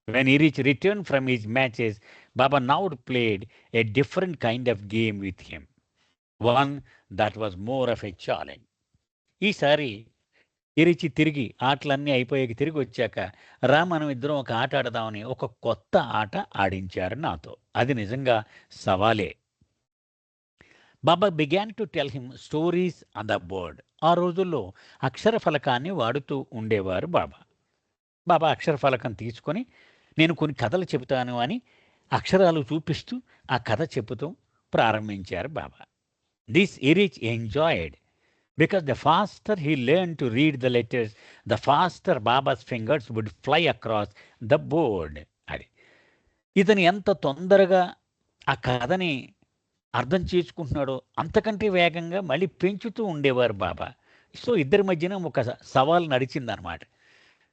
వెన్ ఈ return from his matches, Baba now played a different kind of game with him, one that was more of a challenge. ఈసారి ఇరిచి తిరిగి ఆటలన్నీ అయిపోయాక తిరిగి వచ్చాక, మనం ఇద్దరం ఒక ఆట ఆడదామని ఒక కొత్త ఆట ఆడించారు నాతో. అది నిజంగా సవాలే. Baba began to tell him stories on the board. ఆ రోజుల్లో అక్షర ఫలకాన్ని వాడుతూ ఉండేవారు బాబా. బాబా అక్షర ఫలకం తీసుకొని నేను కొన్ని కథలు చెబుతాను అని అక్షరాలు చూపిస్తూ ఆ కథ చెబుతూ ప్రారంభించారు Baba. This Erich enjoyed because the faster he learned to read the letters, the faster Baba's fingers would fly across the board. అది ఇతను ఎంత తొందరగా ఆ కథని అర్థం చేసుకుంటున్నాడో అంతకంటే వేగంగా మళ్ళీ పెంచుతూ ఉండేవారు బాబా. సో ఇద్దరి మధ్యన ఒక సవాల్ నడిచిందనమాట.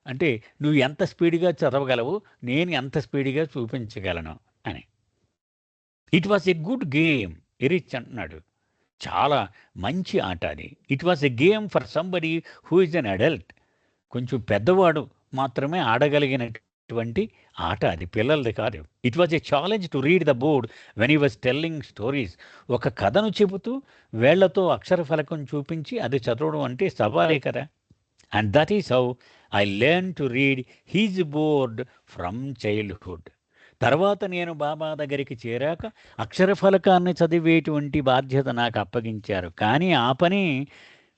అంటే నువ్వు ఎంత స్పీడ్గా చదవగలవు, నేను ఎంత స్పీడ్గా చూపించగలను అని. It was a good game, Erich అంటున్నాడు, చాలా మంచి ఆట అది. It was a game for somebody who is an adult. కొంచెం పెద్దవాడు మాత్రమే ఆడగలిగినటువంటి ఆట అది, పిల్లలది కాదు. It was a challenge to read the board when he was telling stories. ఒక కథను చెబుతూ వేళ్లతో అక్షర ఫలకం చూపించి అది చదవడం అంటే సవాలే కదా. And that is how I learn to read his board from childhood. తర్వాత నేను బాబా దగ్గరికి చేరాక అక్షర ఫలకాన్ని చదివేటువంటి బాధ్యత నాకు అప్పగించారు. కానీ ఆ పని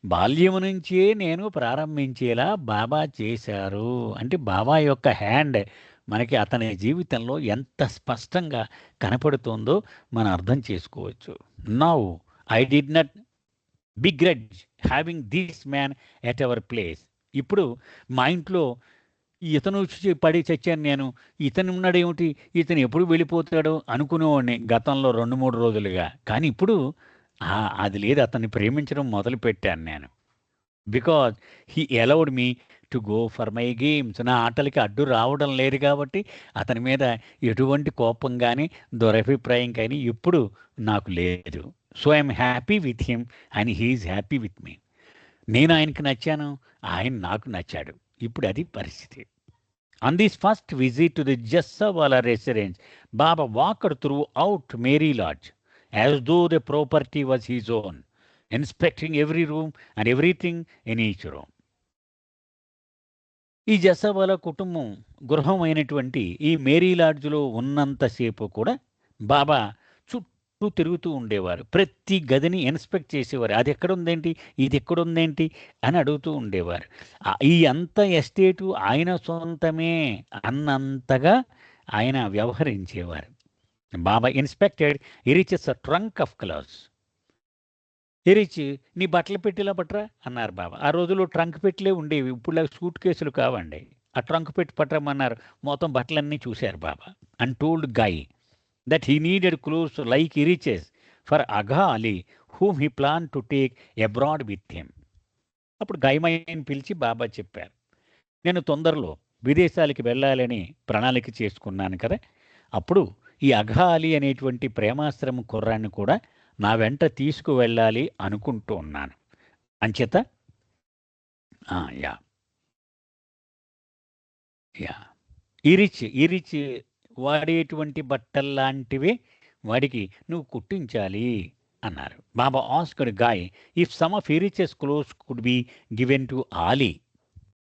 బాల్యము నుంచే నేను ప్రారంభించేలా బాబా చేశారు. అంటే బాబా యొక్క హ్యాండ్ మనకి అతని జీవితంలో ఎంత స్పష్టంగా కనపడుతుందో మనం అర్థం చేసుకోవచ్చు. Now I did not begrudge having this man at our place. ఇప్పుడు మా ఇంట్లో ఇతను పడి చచ్చాను నేను, ఇతను ఉన్నాడేమిటి, ఇతను ఎప్పుడు వెళ్ళిపోతాడో అనుకునేవాడిని గతంలో 2-3 రోజులుగా. కానీ ఇప్పుడు అది లేదు, అతన్ని ప్రేమించడం మొదలుపెట్టాను నేను. Because he allowed me to go for my games. నా ఆటలకి అడ్డు రావడం లేదు కాబట్టి అతని మీద ఎటువంటి కోపం కానీ దురభిప్రాయం కానీ ఇప్పుడు నాకు లేదు. So I'm happy with him and he's happy with me. నేను ఆయనకి నచ్చాను, ఆయన నాకు నచ్చాడు. ఇప్పుడు అది పరిస్థితి. On this first visit to the Jassawala residence, Baba walked throughout Mary Lodge as though the property was his own, inspecting every room and everything in each room. ఈ జస్సావాలా కుటుంబం గృహం అయినటువంటి ఈ మేరీ లాడ్జ్లో ఉన్నంతసేపు కూడా బాబా చుట్టూ తిరుగుతూ ఉండేవారు. ప్రతి గదిని ఇన్స్పెక్ట్ చేసేవారు. అది ఎక్కడుందేంటి, ఇది ఎక్కడుందేంటి అని అడుగుతూ ఉండేవారు. ఈ అంత ఎస్టేటు ఆయన సొంతమే అన్నంతగా ఆయన వ్యవహరించేవారు. బాబా ఇన్స్పెక్టెడ్ ఇరిచెస్ ట్రంక్ ఆఫ్ క్లాత్స్. ఇరిచి నీ బట్టలు పెట్టేలా పట్టరా అన్నారు బాబా. ఆ రోజుల్లో ట్రంక్ పెట్టలే ఉండేవి, ఇప్పుడు సూట్ కేసులు కావండి. ఆ ట్రంక్ పెట్టి పట్టమన్నారు. మొత్తం బట్టలన్నీ చూశారు Baba. And told Gai that he needed clothes like riches for Agha Ali, whom he planned to take abroad with him. అప్పుడు గైమయ్యని పిలిచి బాబా చెప్పారు, నేను తొందరలో విదేశాలకి వెళ్ళాలని ప్రణాళిక చేసుకున్నాను కదా, అప్పుడు ఈ అఘాలి అనేటువంటి ప్రేమాశ్రమ కుర్రాన్ని కూడా నా వెంట తీసుకువెళ్ళాలి అనుకుంటూ ఉన్నాను. అంచేత యా యా ఈ రిచ్ వాడేటువంటి బట్టల్లాంటివే వాడికి నువ్వు కుట్టించాలి అన్నారు. Baba asked Gai if some of Erich's clothes could be given to Ali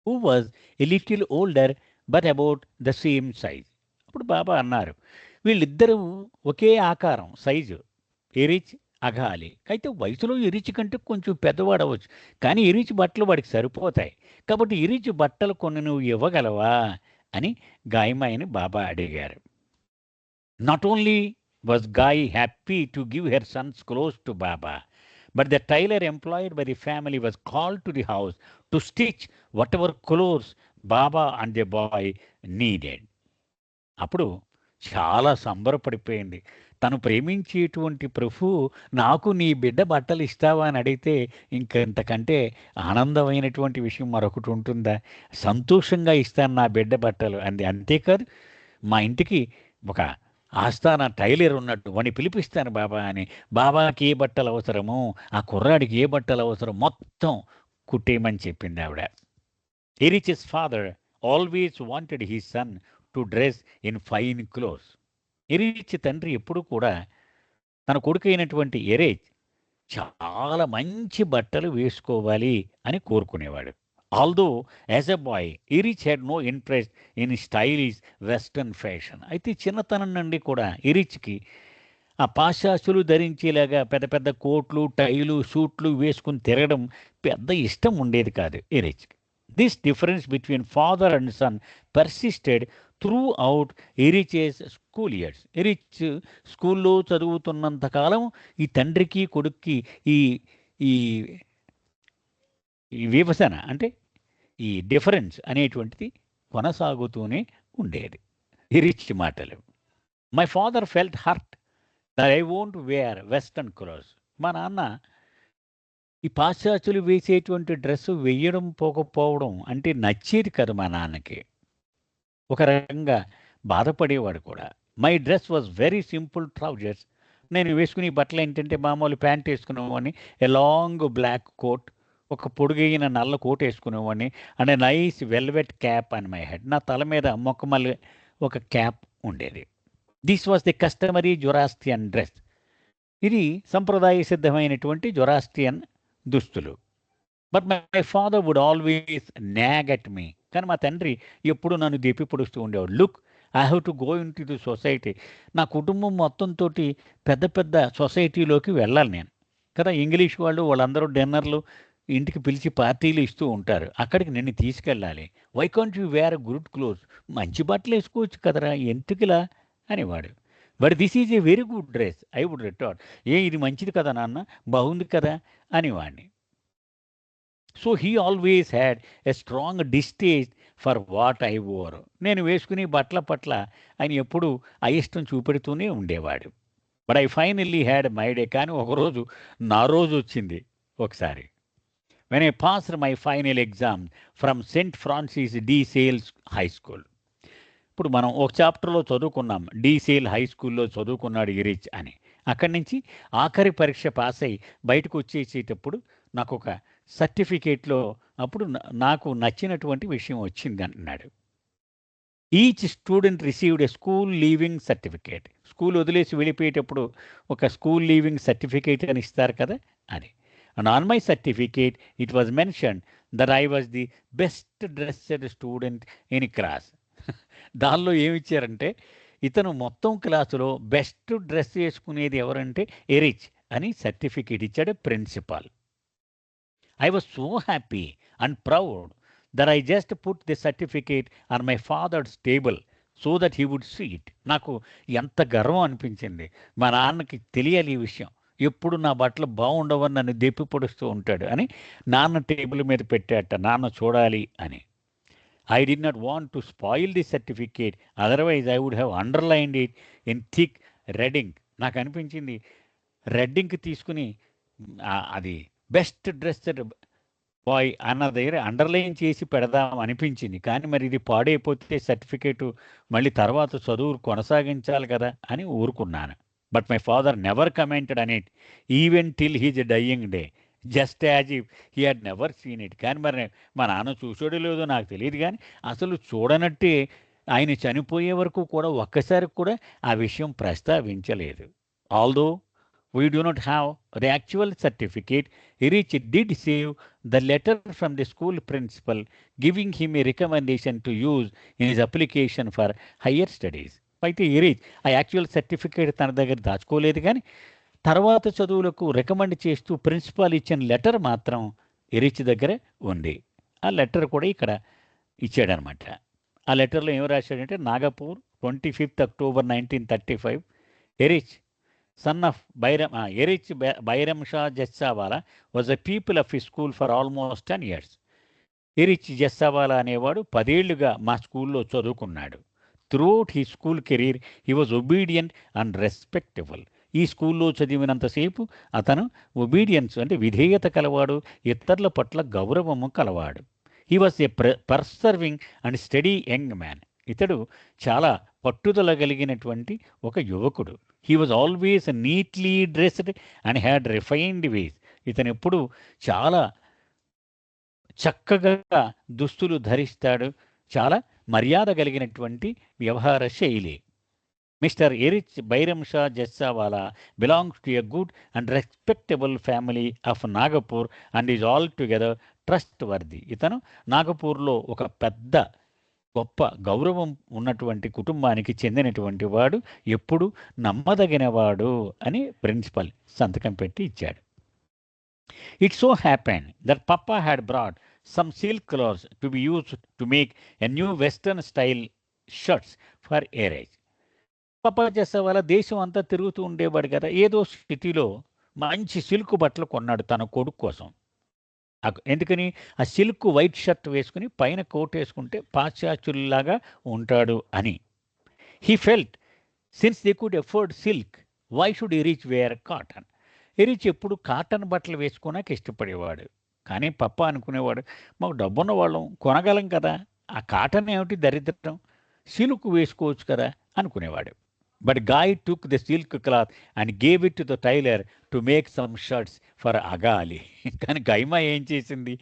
who was a little older but about the same size. అప్పుడు బాబా అన్నారు, వీళ్ళిద్దరూ ఒకే ఆకారం సైజు, ఎరిచ్ అఘాలి. అయితే వయసులో ఎరిచి కంటే కొంచెం పెద్దవాడవచ్చు, కానీ ఎరిచి బట్టలు వాడికి సరిపోతాయి. కాబట్టి ఎరిచి బట్టలు కొన్ని నువ్వు ఇవ్వగలవా అని గాయమాయని బాబా అడిగారు. Not only was Gai happy to give her sons close to Baba, but the tailor employed by the family was called to the house to stitch whatever clothes Baba and the boy needed. అప్పుడు చాలా సంబరపడిపోయింది. తను ప్రేమించేటువంటి ప్రభు నాకు నీ బిడ్డ బట్టలు ఇస్తావా అని అడిగితే ఇంకంతకంటే ఆనందమైనటువంటి విషయం మరొకటి ఉంటుందా? సంతోషంగా ఇస్తాను నా బిడ్డ బట్టలు అంది. అంతేకాదు, మా ఇంటికి ఒక ఆస్థాన టైలర్ ఉన్నట్టు వాడిని పిలిపిస్తాను బాబా అని. బాబాకి ఏ బట్టలు అవసరమో, ఆ కుర్రాడికి ఏ బట్టలు అవసరం మొత్తం కుట్టేయమని చెప్పింది ఆవిడ. Erich's father always wanted he son to dress in fine clothes. Erich తండ్రి ఎప్పుడు కూడా తన కొడుకైనటువంటి ఎరేజ్ చాలా మంచి బట్టలు వేసుకోవాలి అని కోరుకునేవాడు. Although as a boy Erich had no interest in stylish western fashion. అయితే చిన్నతనం నుండి కూడా ఎరిచ్కి ఆ పాశ్చాత్యులు ధరించేలాగా పెద్ద పెద్ద కోట్లు, టైలు, సూట్లు వేసుకుని తిరగడం పెద్ద ఇష్టం ఉండేది కాదు ఎరిచ్కి. This difference between father and son persisted throughout Erich's school years. Erich స్కూల్లో చదువుతున్నంతకాలం ఈ తండ్రికి కొడుక్కి ఈ ఈ ఈ విభజన అంటే ఈ డిఫరెన్స్ అనేటువంటిది కొనసాగుతూనే ఉండేది. ఎరిచ్ మాటలు, my father felt hurt that I won't wear western clothes. మా నాన్న ఈ పాశ్చాత్యులు వేసేటువంటి డ్రెస్సు వెయ్యడం పోకపోవడం అంటే నచ్చేది కదా మా నాన్నకి. ఒక రకంగా బాధపడేవాడు కూడా. My dress was very simple trousers. నేను వేసుకునే బట్టలు ఏంటంటే మామూలు ప్యాంట్ వేసుకునేవాడిని, ఏ లాంగ్ బ్లాక్ కోట్, ఒక పొడుగైన నల్ల కోట్ వేసుకునేవాడిని, and nice velvet cap on my head. నా తల మీద మొక్కమల్లి ఒక క్యాప్ ఉండేది. This was the customary Zoroastrian dress. ఇది సంప్రదాయ సిద్ధమైనటువంటి జొరాస్ట్రియన్ దుస్తులు. But my father would always nag at me. కానీ మా తండ్రి ఎప్పుడు నన్ను దెప్పి పొడుస్తూ ఉండేవాడు. Look, I have to go in to the society. నా కుటుంబం మొత్తంతో పెద్ద పెద్ద సొసైటీలోకి వెళ్ళాలి నేను కదా. ఇంగ్లీష్ వాళ్ళందరూ డిన్నర్లు ఇంటికి పిలిచి పార్టీలు ఇస్తూ ఉంటారు, అక్కడికి నిన్ను తీసుకెళ్ళాలి. Why can't you wear good clothes? మంచి బట్టలు వేసుకోవచ్చు కదరా, ఎందుకులా అనేవాడు. But this is a very good dress I would retort. ఇది మంచిది కదా నాన్న, బాగుంది కదా అనేవాడిని. So he always had a strong distaste for what I wore. నేను వేసుకునే బట్టల పట్ల ఆయన ఎప్పుడు అయిష్టం చూపెడుతూనే ఉండేవాడు. But I finally had my day. కానీ ఒకరోజు నా రోజు వచ్చింది. ఒకసారి when I passed my final exam from Saint Francis D sales high school. ఇప్పుడు మనం ఒక చాప్టర్లో చదువుకున్నాం, డి సేల్ హై స్కూల్లో చదువుకున్నాడు ఎరిచ్ అని. అక్కడి నుంచి ఆఖరి పరీక్ష పాస్ అయి బయటకు వచ్చేసేటప్పుడు నాకు ఒక సర్టిఫికేట్లో అప్పుడు నాకు నచ్చినటువంటి విషయం వచ్చింది అంటున్నాడు. Each student received a school leaving certificate. School వదిలేసి వెళ్ళిపోయేటప్పుడు ఒక స్కూల్ లీవింగ్ సర్టిఫికేట్ అని ఇస్తారు కదా, అది. And on my certificate it was mention that I was the best dressed student in class. దానిలో ఏమిచ్చారంటే ఇతను మొత్తం క్లాసులో బెస్ట్ డ్రెస్ వేసుకునేది ఎవరంటే ఎరిచ్ అని సర్టిఫికేట్ ఇచ్చాడు principal. I was so happy and proud that I just put the certificate on my father's table so that he would see it. నాకు ఎంత గర్వం అనిపించింది. మా నాన్నకి తెలియాలి ఈ విషయం. ఎప్పుడు నా బట్టలు బాగుండవని నన్ను దెప్పి పొడుస్తూ ఉంటాడు అని నాన్న టేబుల్ మీద పెట్టాట, నాన్న చూడాలి అని. I did not want to spoil the certificate, otherwise I would have underlined it in thick red ink. నాకు అనిపించింది రెడ్ ఇంక్ తీసుకుని అది బెస్ట్ డ్రెస్డ్ బాయ్ అన్న దగ్గర అండర్లైన్ చేసి పెడదాం అనిపించింది. కానీ మరి ఇది పాడైపోతే సర్టిఫికేటు మళ్ళీ తర్వాత చదువు కొనసాగించాలి కదా అని ఊరుకున్నాను. But my father never commented on it even till his dying day. Just as if he had never seen it. కానీ మరి మా నాన్న చూసాడో లేదో నాకు తెలియదు కానీ అసలు చూడనట్టే ఆయన చనిపోయే వరకు కూడా ఒక్కసారి కూడా ఆ విషయం ప్రస్తావించలేదు. Although we do not have the actual certificate, Erich did save the letter from the school principal giving him a recommendation to use in his application for higher studies. అయితే ఎరిచ్ ఆ యాక్చువల్ సర్టిఫికేట్ తన దగ్గర దాచుకోలేదు కానీ తర్వాత చదువులకు recommend చేస్తూ principal ఇచ్చిన letter మాత్రం ఎరిచ్ దగ్గర ఉంది. ఆ లెటర్ కూడా ఇక్కడ ఇచ్చాడనమాట. ఆ లెటర్లో ఏం రాశాడంటే, Nagpur 25th October 1935, Erich son of Erich Bairam Shah Jessawala was a pupil of his school for almost 10 years. Erich జస్సావాలా అనేవాడు 10 ఏళ్లుగా మా స్కూల్లో చదువుకున్నాడు. Throughout he school career he was obedient and respectable. ఈ స్కూల్లో చదివినంతసేపు అతను ఒబీడియన్స్ అంటే విధేయత కలవాడు, ఇతరుల పట్ల గౌరవము కలవాడు. He was a persevering and steady young man. ఇతడు చాలా పట్టుదల కలిగినటువంటి ఒక యువకుడు. He was always neatly dressed and had refined ways. ఇతను ఎప్పుడు చాలా చక్కగా దుస్తులు ధరిస్తాడు, చాలా మర్యాద కలిగినటువంటి వ్యవహార శైలి. Mister Erich Byram Shah Jessawala belongs to a good and respectable family of Nagpur and is all together trustworthy. ఇతను నాగపూర్లో ఒక పెద్ద గొప్ప గౌరవం ఉన్నటువంటి కుటుంబానికి చెందినటువంటి వాడు, ఎప్పుడు నమ్మదగినవాడు అని ప్రిన్సిపల్ సంతకం పెట్టి ఇచ్చాడు. It so happen that Pappa had brought some silk cloths to be used to make a new western style shirts for Erich. Pappa Jessawala దేశం అంతా తిరుగుతూ ఉండేవాడు కదా. ఏదో సిటీలో మంచి సిల్క్ బట్టలు కొన్నాడు తన కొడుకు కోసం. ఎందుకని? ఆ సిల్క్ వైట్ షర్ట్ వేసుకుని పైన కోట్ వేసుకుంటే పాశ్చాత్యుల్లాగా ఉంటాడు అని. He felt since they could afford silk, why should Eruch wear cotton. Eruch ఎప్పుడు కాటన్ బట్టలు వేసుకోవడానికి ఇష్టపడేవాడు. కానీ పప్ప అనుకునేవాడు, మాకు డబ్బున్న వాళ్ళం కొనగలం కదా, ఆ కాటన్ ఏమిటి దరిద్రం, సిల్క్ వేసుకోవచ్చు కదా అనుకునేవాడు. But Gai took the silk cloth and gave it to the tailor to make some shirts for Ali. కానీ గైమా ఏం చేసింది,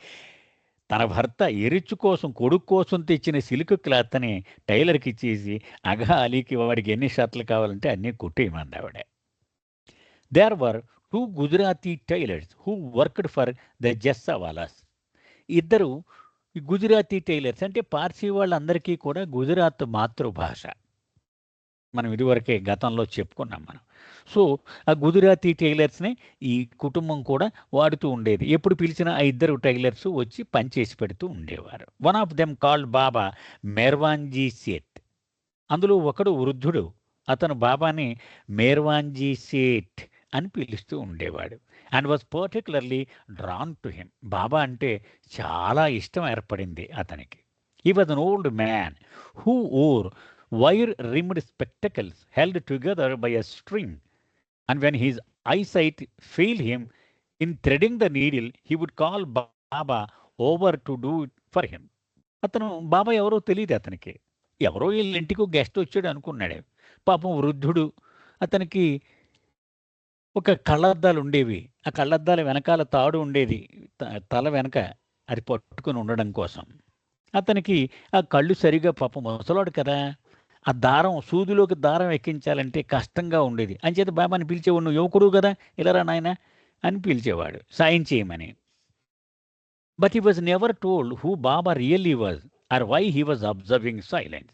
తన భర్త ఎరిచ్ కోసం కొడుకు కోసం తెచ్చిన సిల్క్ క్లాత్ని టైలర్కి ఇచ్చేసి అగాలికి వాడికి ఎన్ని షర్ట్లు కావాలంటే అన్నీ కుట్టేయమంది ఆవిడ. There were 2 Gujarati tailors who worked for the Jessawalas. ఇద్దరు గుజరాతీ టైలర్స్ అంటే పార్సీ వాళ్ళందరికీ కూడా గుజరాత్ మాతృభాష. మనం ఇదివరకే గతంలో చెప్పుకున్నాం మనం. సో ఆ గుజరాతీ టైలర్స్ని ఈ కుటుంబం కూడా వాడుతూ ఉండేది. ఎప్పుడు పిలిచిన ఆ ఇద్దరు టైలర్స్ వచ్చి పనిచేసి పెడుతూ ఉండేవారు. వన్ ఆఫ్ దెమ్ కాల్డ్ బాబా మెర్వాన్జీ సేట్. అందులో ఒకడు వృద్ధుడు, అతను బాబాని మెర్వాన్జీ సేట్ అని పిలుస్తూ ఉండేవాడు. And was particularly drawn to him. Baba అంటే చాలా ఇష్టం ఏర్పడింది అతనికి. He was an old man who wore wire-rimmed spectacles held together by a string, and when his eyesight failed him in threading the needle, he would call Baba over to do it for him. అతను బాబా ఎవరో తెలియదు అతనికి. ఎవరో వీళ్ళ ఇంటికి guest వచ్చాడు అనుకున్నాడు. పాపం వృద్ధుడు. అతనికి ఒక కళ్ళద్దాలు ఉండేవి. ఆ కళ్ళద్దాల వెనకాల తాడు ఉండేది తల వెనక, అది పట్టుకుని ఉండడం కోసం. అతనికి ఆ కళ్ళు సరిగా, పాపం ముసలాడు కదా, ఆ దారం సూదిలోకి దారం ఎక్కించాలంటే కష్టంగా ఉండేది. అంచేత బాబాని పిలిచేవాడు, నువ్వు యువకుడు కదా ఇలారా నాయన అని పిలిచేవాడు సాయం చేయమని. But he was never told who Baba really was or why he was observing silence.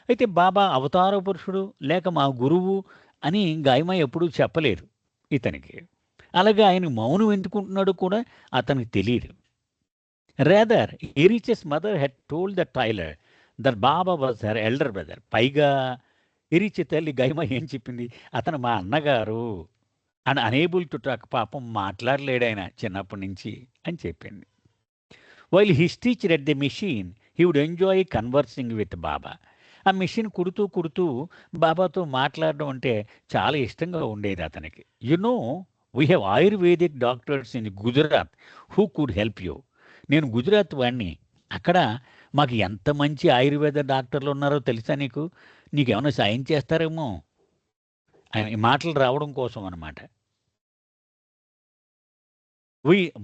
అయితే బాబా అవతార పురుషుడు లేక మా గురువు అని గాయమా ఎప్పుడూ చెప్పలేదు ఇతనికి. అలాగే ఆయన మౌనం ఎందుకుంటున్నాడు కూడా అతనికి తెలియదు. Rather Erich's mother had told the tailor that Baba was her elder brother. పైగా ఎరిచి తల్లి గైమా ఏం చెప్పింది, అతను మా అన్నగారు అండ్ అనేబుల్ టు టాక్, పాపం మాట్లాడలేడు ఆయన చిన్నప్పటి నుంచి అని చెప్పింది. While he stitched at the machine he would enjoy conversing with Baba. ఆ మిషన్ కుడుతూ కుడుతూ బాబాతో మాట్లాడడం అంటే చాలా ఇష్టంగా ఉండేది అతనికి. You know we have ayurvedic doctors in Gujarat who could help you. నేను గుజరాత్ వాడిని. అక్కడ మాకు ఎంత మంచి ఆయుర్వేద డాక్టర్లు ఉన్నారో తెలుసా నీకు? నీకేమైనా సాయం చేస్తారేమో ఆయన ఈ మాటలు రావడం కోసం అనమాట.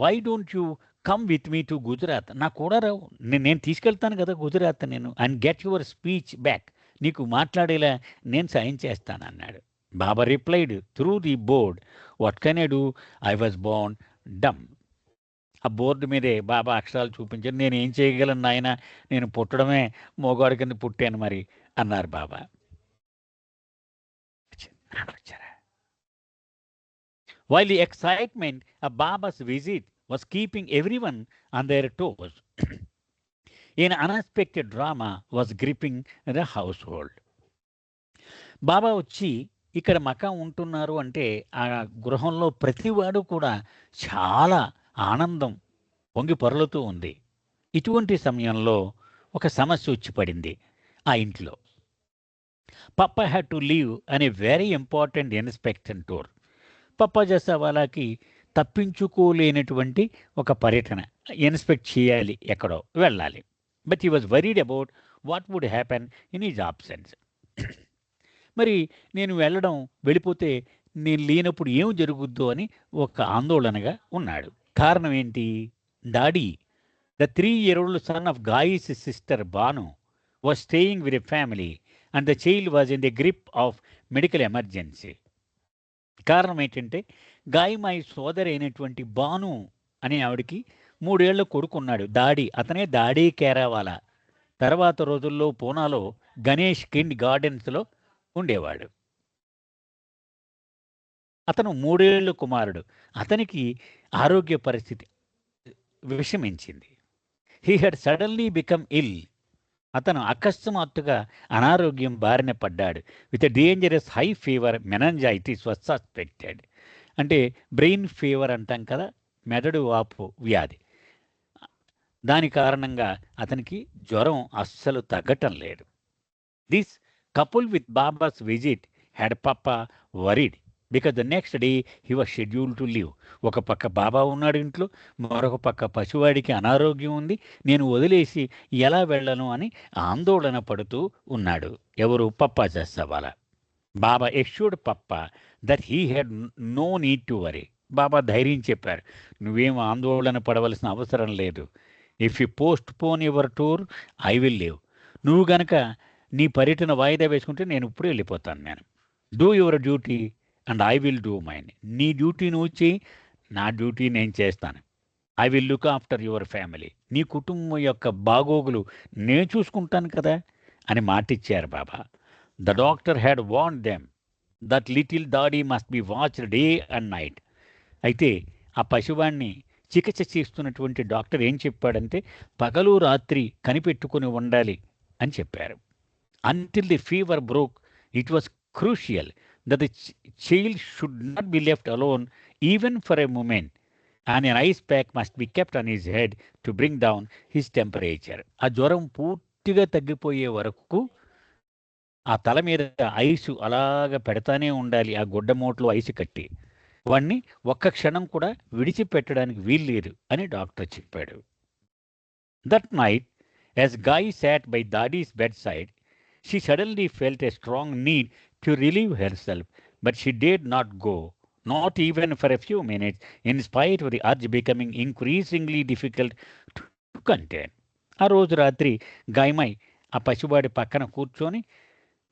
Why don't you come with me to Gujarat? నాకు కూడా రావు, నేను తీసుకెళ్తాను కదా గుజరాత్ నేను, and get your speech back. నీకు మాట్లాడేలా నేను సాయం చేస్తాను అన్నాడు. Baba replied through the board, what can I do, I was born dumb. ఆ బోర్డు మీదే బాబా అక్షరాలు చూపించారు. నేను ఏం చేయగలను నాయన, నేను పుట్టడమే మోగాడి కింద పుట్టాను మరి అన్నారు బాబా. వచ్చారా? While the excitement of Baba's visit was keeping everyone on their toes, an unexpected drama was gripping the household. బాబా వచ్చి ఇక్కడ మకా ఉంటున్నారు అంటే ఆ గృహంలో ప్రతివాడు కూడా చాలా ఆనందం పొంగి పొరలుతూ ఉంది. ఇటువంటి సమయంలో ఒక సమస్య వచ్చి పడింది ఆ ఇంట్లో. Pappa had to leave on a very important inspection tour. Pappa జసావాలాకి తప్పించుకోలేనటువంటి ఒక పర్యటన, ఇన్స్పెక్ట్ చేయాలి, ఎక్కడో వెళ్ళాలి. But he was worried about what would happen in his absence. మరి నేను వెళ్ళిపోతే నేను లేనప్పుడు ఏం జరుగుద్దో అని ఒక ఆందోళనగా ఉన్నాడు. కారణం ఏంటి? Daddy, the 3-year-old son of Guy's sister Banu, was staying with a family and the child was in the grip of medical emergency. కారణం ఏంటంటే గాయమాయి సోదరి అయినటువంటి బాను అనే ఆవిడకి 3 ఏళ్ల కొడుకున్నాడు, దాడి. అతనే దాడి కేరావాలా. తర్వాత రోజుల్లో పూనాలో గణేష్ కిండ్ గార్డెన్స్లో ఉండేవాడు. అతను 3 ఏళ్ల కుమారుడు. అతనికి ఆరోగ్య పరిస్థితి విషమించింది. హీ హ్యాడ్ సడన్లీ బికమ్ ఇల్. అతను అకస్మాత్తుగా అనారోగ్యం బారిన పడ్డాడు. With dangerous high fever, meningitis was suspected. అంటే బ్రెయిన్ ఫీవర్ అంటాం కదా, మెదడు వాపు వ్యాధి. దాని కారణంగా అతనికి జ్వరం అస్సలు తగ్గటం లేదు. This couple with Baba's visit had papa worried because the next day he was schedule to leave. ఒక పక్క బాబా ఉన్నాడు ఇంట్లో, మరొక పక్క పసివాడికి అనారోగ్యం ఉంది. నేను వదిలేసి ఎలా వెళ్ళను అని ఆందోళన పడుతూ ఉన్నాడు. ఎవరు? Pappa Jessawala. Baba assured Pappa that he had no need to worry. Baba ధైర్యం చెప్పారు, నువ్వేం ఆందోళన పడవలసిన అవసరం లేదు. If you postpone your tour I will leave. నువ్వు గనక నీ పర్యటన వాయిదా వేసుకుంటే నేను ఇప్పుడు వెళ్ళిపోతాను. నేను do your duty and I will do mine. నీ డ్యూటీ నువ్వు చేయి, నా డ్యూటీ నేను చేస్తాను. I will look after your family. నీ కుటుంబం యొక్క బాగోగులు నేను చూసుకుంటాను కదా అని మాటిచ్చారు Baba. The doctor had warn them that little Dadi must be watched day and night. అయితే ఆ పశువాన్ని చికిత్స చేస్తున్నటువంటి డాక్టర్ ఏం చెప్పాడంటే పగలు రాత్రి కనిపెట్టుకుని ఉండాలి అని చెప్పారు. Until the fever broke, it was crucial that the child should not be left alone even for a moment, and an ice pack must be kept on his head to bring down his temperature. ఆ జ్వరం పూర్తిగా తగ్గిపోయే వరకు ఆ తల మీద ice అలాగ పెడతానే ఉండాలి, ఆ గుడ్డమోట్లో ఐసు కట్టి. వాణ్ణి ఒక్క క్షణం కూడా విడిచిపెట్టడానికి వీల్లేదు అని డాక్టర్ చెప్పాడు. That night, as guy sat by Dadi's bedside, she suddenly felt a strong need to relieve herself, but she dared not go, not even for a few minutes, in spite of the urge becoming increasingly difficult to contain. ఆ రోజు రాత్రి గాయమై ఆ పసివాడి పక్కన కూర్చొని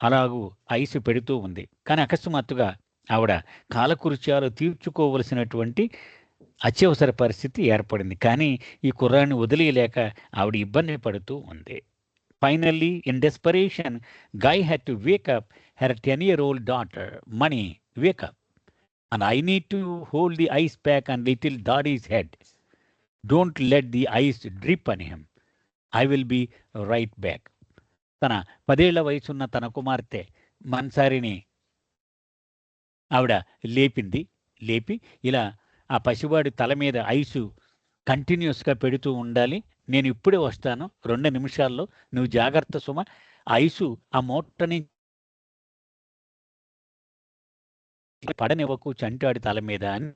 అలాగూ ice పెడుతూ ఉంది. కానీ అకస్మాత్తుగా ఆవిడ కాలకృత్యాలు తీర్చుకోవలసినటువంటి అత్యవసర పరిస్థితి ఏర్పడింది. కానీ ఈ కుర్రాన్ని వదిలేయలేక ఆవిడ ఇబ్బంది పడుతూ ఉంది. Finally, in desperation, Guy had to wake up her 10-year-old daughter, Mani. Wake up. And I need to hold the ice pack on little Daddy's head. Don't let the ice drip on him. I will be right back. తన 10 ఏళ్ల వయసున్న తన కుమార్తె మన్సారిని ఆవిడ లేపి ఇలా ఆ పసివాడి తల మీద ఐసు కంటిన్యూస్గా పెడుతూ ఉండాలి. నేను ఇప్పుడే వస్తాను, 2 నిమిషాల్లో, నువ్వు జాగ్రత్త సుమ. ఐసు ఆ మూటని పడనివ్వకు చంటాడి తల మీద అని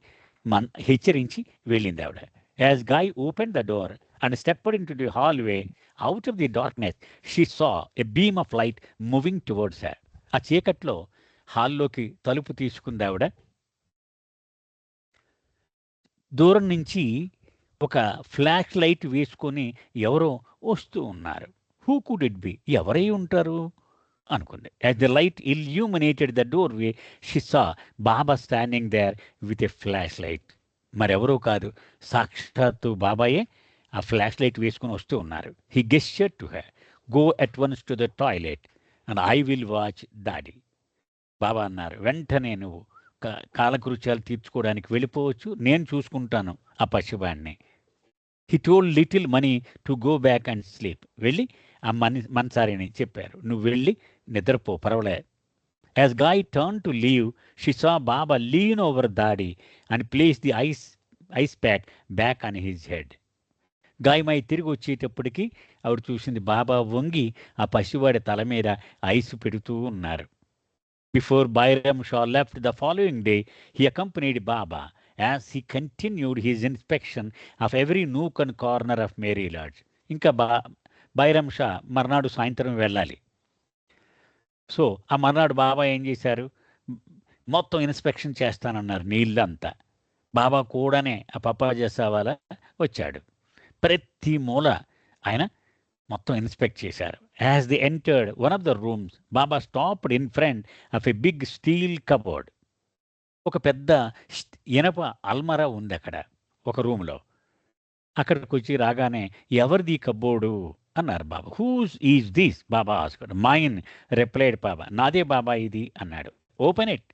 హెచ్చరించి వెళ్ళింది ఆవిడ. As Guy opened the door and stepped into the hallway, out of the darkness, she saw a beam of light moving towards her. ఆ చీకట్లో హాల్లోకి తలుపు తీసుకుంది ఆవిడ. దూరం నుంచి ఒక ఫ్లాష్ లైట్ వేసుకొని ఎవరో వస్తూ ఉన్నారు. Who could it be? ఎవరై ఉంటారు అనుకుంది. As the light illuminated the doorway, she saw Baba standing there with a flash light. మరెవరూ కాదు, సాక్షాత్తు బాబాయే ఆ ఫ్లాష్ లైట్ వేసుకొని వస్తూ ఉన్నారు. He gestured to her, go at once to the toilet and I will watch Dadi. Baba అన్నారు, వెంటనే నువ్వు కాలకృత్యాలు తీర్చుకోవడానికి వెళ్ళిపోవచ్చు, నేను చూసుకుంటాను ఆ పసివాడిని. He told little Mani to go back and sleep. వెళ్ళి ఆ మన్సారిని చెప్పారు, నువ్వు వెళ్ళి నిద్రపో, పర్వాలే. As Gai turn to leave, she saw Baba lean over Dadi and place the ice pack back on his head. Gaimai తిరిగి వచ్చేటప్పటికి ఆవిడ చూసింది, బాబా వంగి ఆ పసివాడి తల మీద ఐస్ పెడుతూ ఉన్నారు. Before Bairam Shah left the following day, he accompanied Baba as he continued his inspection of every nook and corner of Mary Lodge. ఇంకా బైరం షా మర్నాడు సాయంత్రం వెళ్ళాలి. సో ఆ మర్నాడు బాబా ఏం చేశారు, మొత్తం ఇన్స్పెక్షన్ చేస్తానన్నారు నీళ్ళంతా. బాబా కూడానే ఆ పప్పాజసావాల వచ్చాడు. ప్రతి మూల ఆయన మొత్తం ఇన్స్పెక్ట్ చేశారు. As they entered one of the rooms, Baba stopped in front of a big steel cupboard. ఒక పెద్ద ఇనప అల్మరా ఉంది అక్కడ ఒక రూమ్లో. అక్కడికి వచ్చి రాగానే, ఎవరిది కబోర్డు అన్నారు Baba. Whose is this Baba asked. Mine replied Baba. నాదే బాబా ఇది అన్నాడు. ఓపెన్ ఇట్,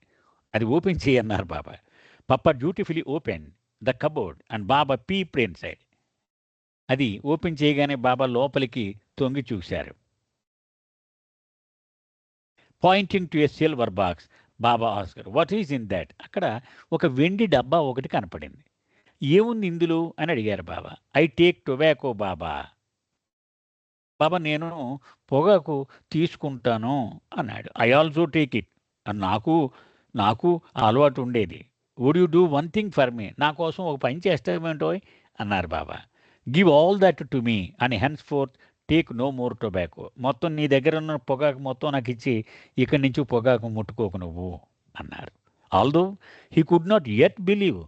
అది ఓపెన్ చేయన్నారు Baba. Pappa beautifully open the cupboard and Baba peeped inside. అది ఓపెన్ చేయగానే బాబా లోపలికి తొంగి చూశారు. Pointing to a silver box, Baba asked what is in that. అక్కడ ఒక వెండి డబ్బా ఒకటి కనపడింది. ఏముంది ఇందులో అని అడిగారు Baba. I take tobacco Baba. Baba నేను పొగాకు తీసుకుంటాను అన్నాడు. I also take it. నాకు నాకు అలవాటు ఉండేది. Would you do one thing for me, నా కోసం ఒక పని చేస్తామేంటో అన్నారు Baba. Give all that to me and henceforth take no more tobacco. మొత్తం నీ దగ్గర ఉన్న పొగాకు మొత్తం నాకు ఇచ్చి ఇక్కడి నుంచి పొగాకు ముట్టుకోకు నువ్వు అన్నారు. Although he could not yet believe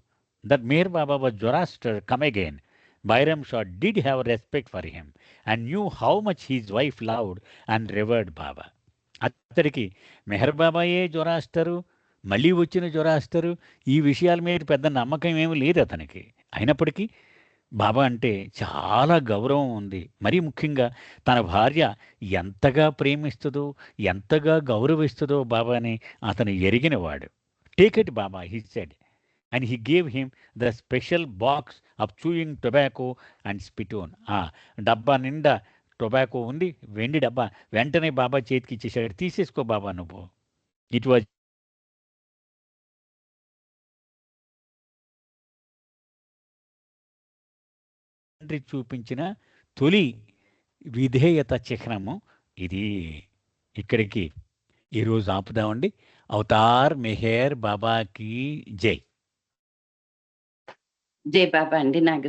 that Meher Baba was Zoroaster come again, Bairam Shah did have respect for him and knew how much his wife loved and revered Baba. అతడికి మెహర్ బాబాయే జొరాస్టరు, మళ్ళీ వచ్చిన జొరాస్టరు, ఈ విషయాల మీద పెద్ద నమ్మకం ఏమీ లేదు అతనికి. అయినప్పటికీ బాబా అంటే చాలా గౌరవం ఉంది. మరీ ముఖ్యంగా తన భార్య ఎంతగా ప్రేమిస్తుందో, ఎంతగా గౌరవిస్తుందో బాబాని అతను ఎరిగినవాడు. Take it Baba, he said, and he gave him the special box of chewing tobacco and spittoon. ఆ డబ్బా నిండా టొబాకో ఉంది, వెండి డబ్బా. వెంటనే బాబా చేతికి ఇచ్చేసాడు, తీసేసుకో బాబా నువ్వు. ఇట్ వాజ్ తండ్రి చూపించిన తొలి విధేయత చిహ్నము ఇది. ఇక్కడికి ఈరోజు ఆపుదామండి. అవతార్ మెహర్ బాబాకి జై. జై బాబా అండి. నాకు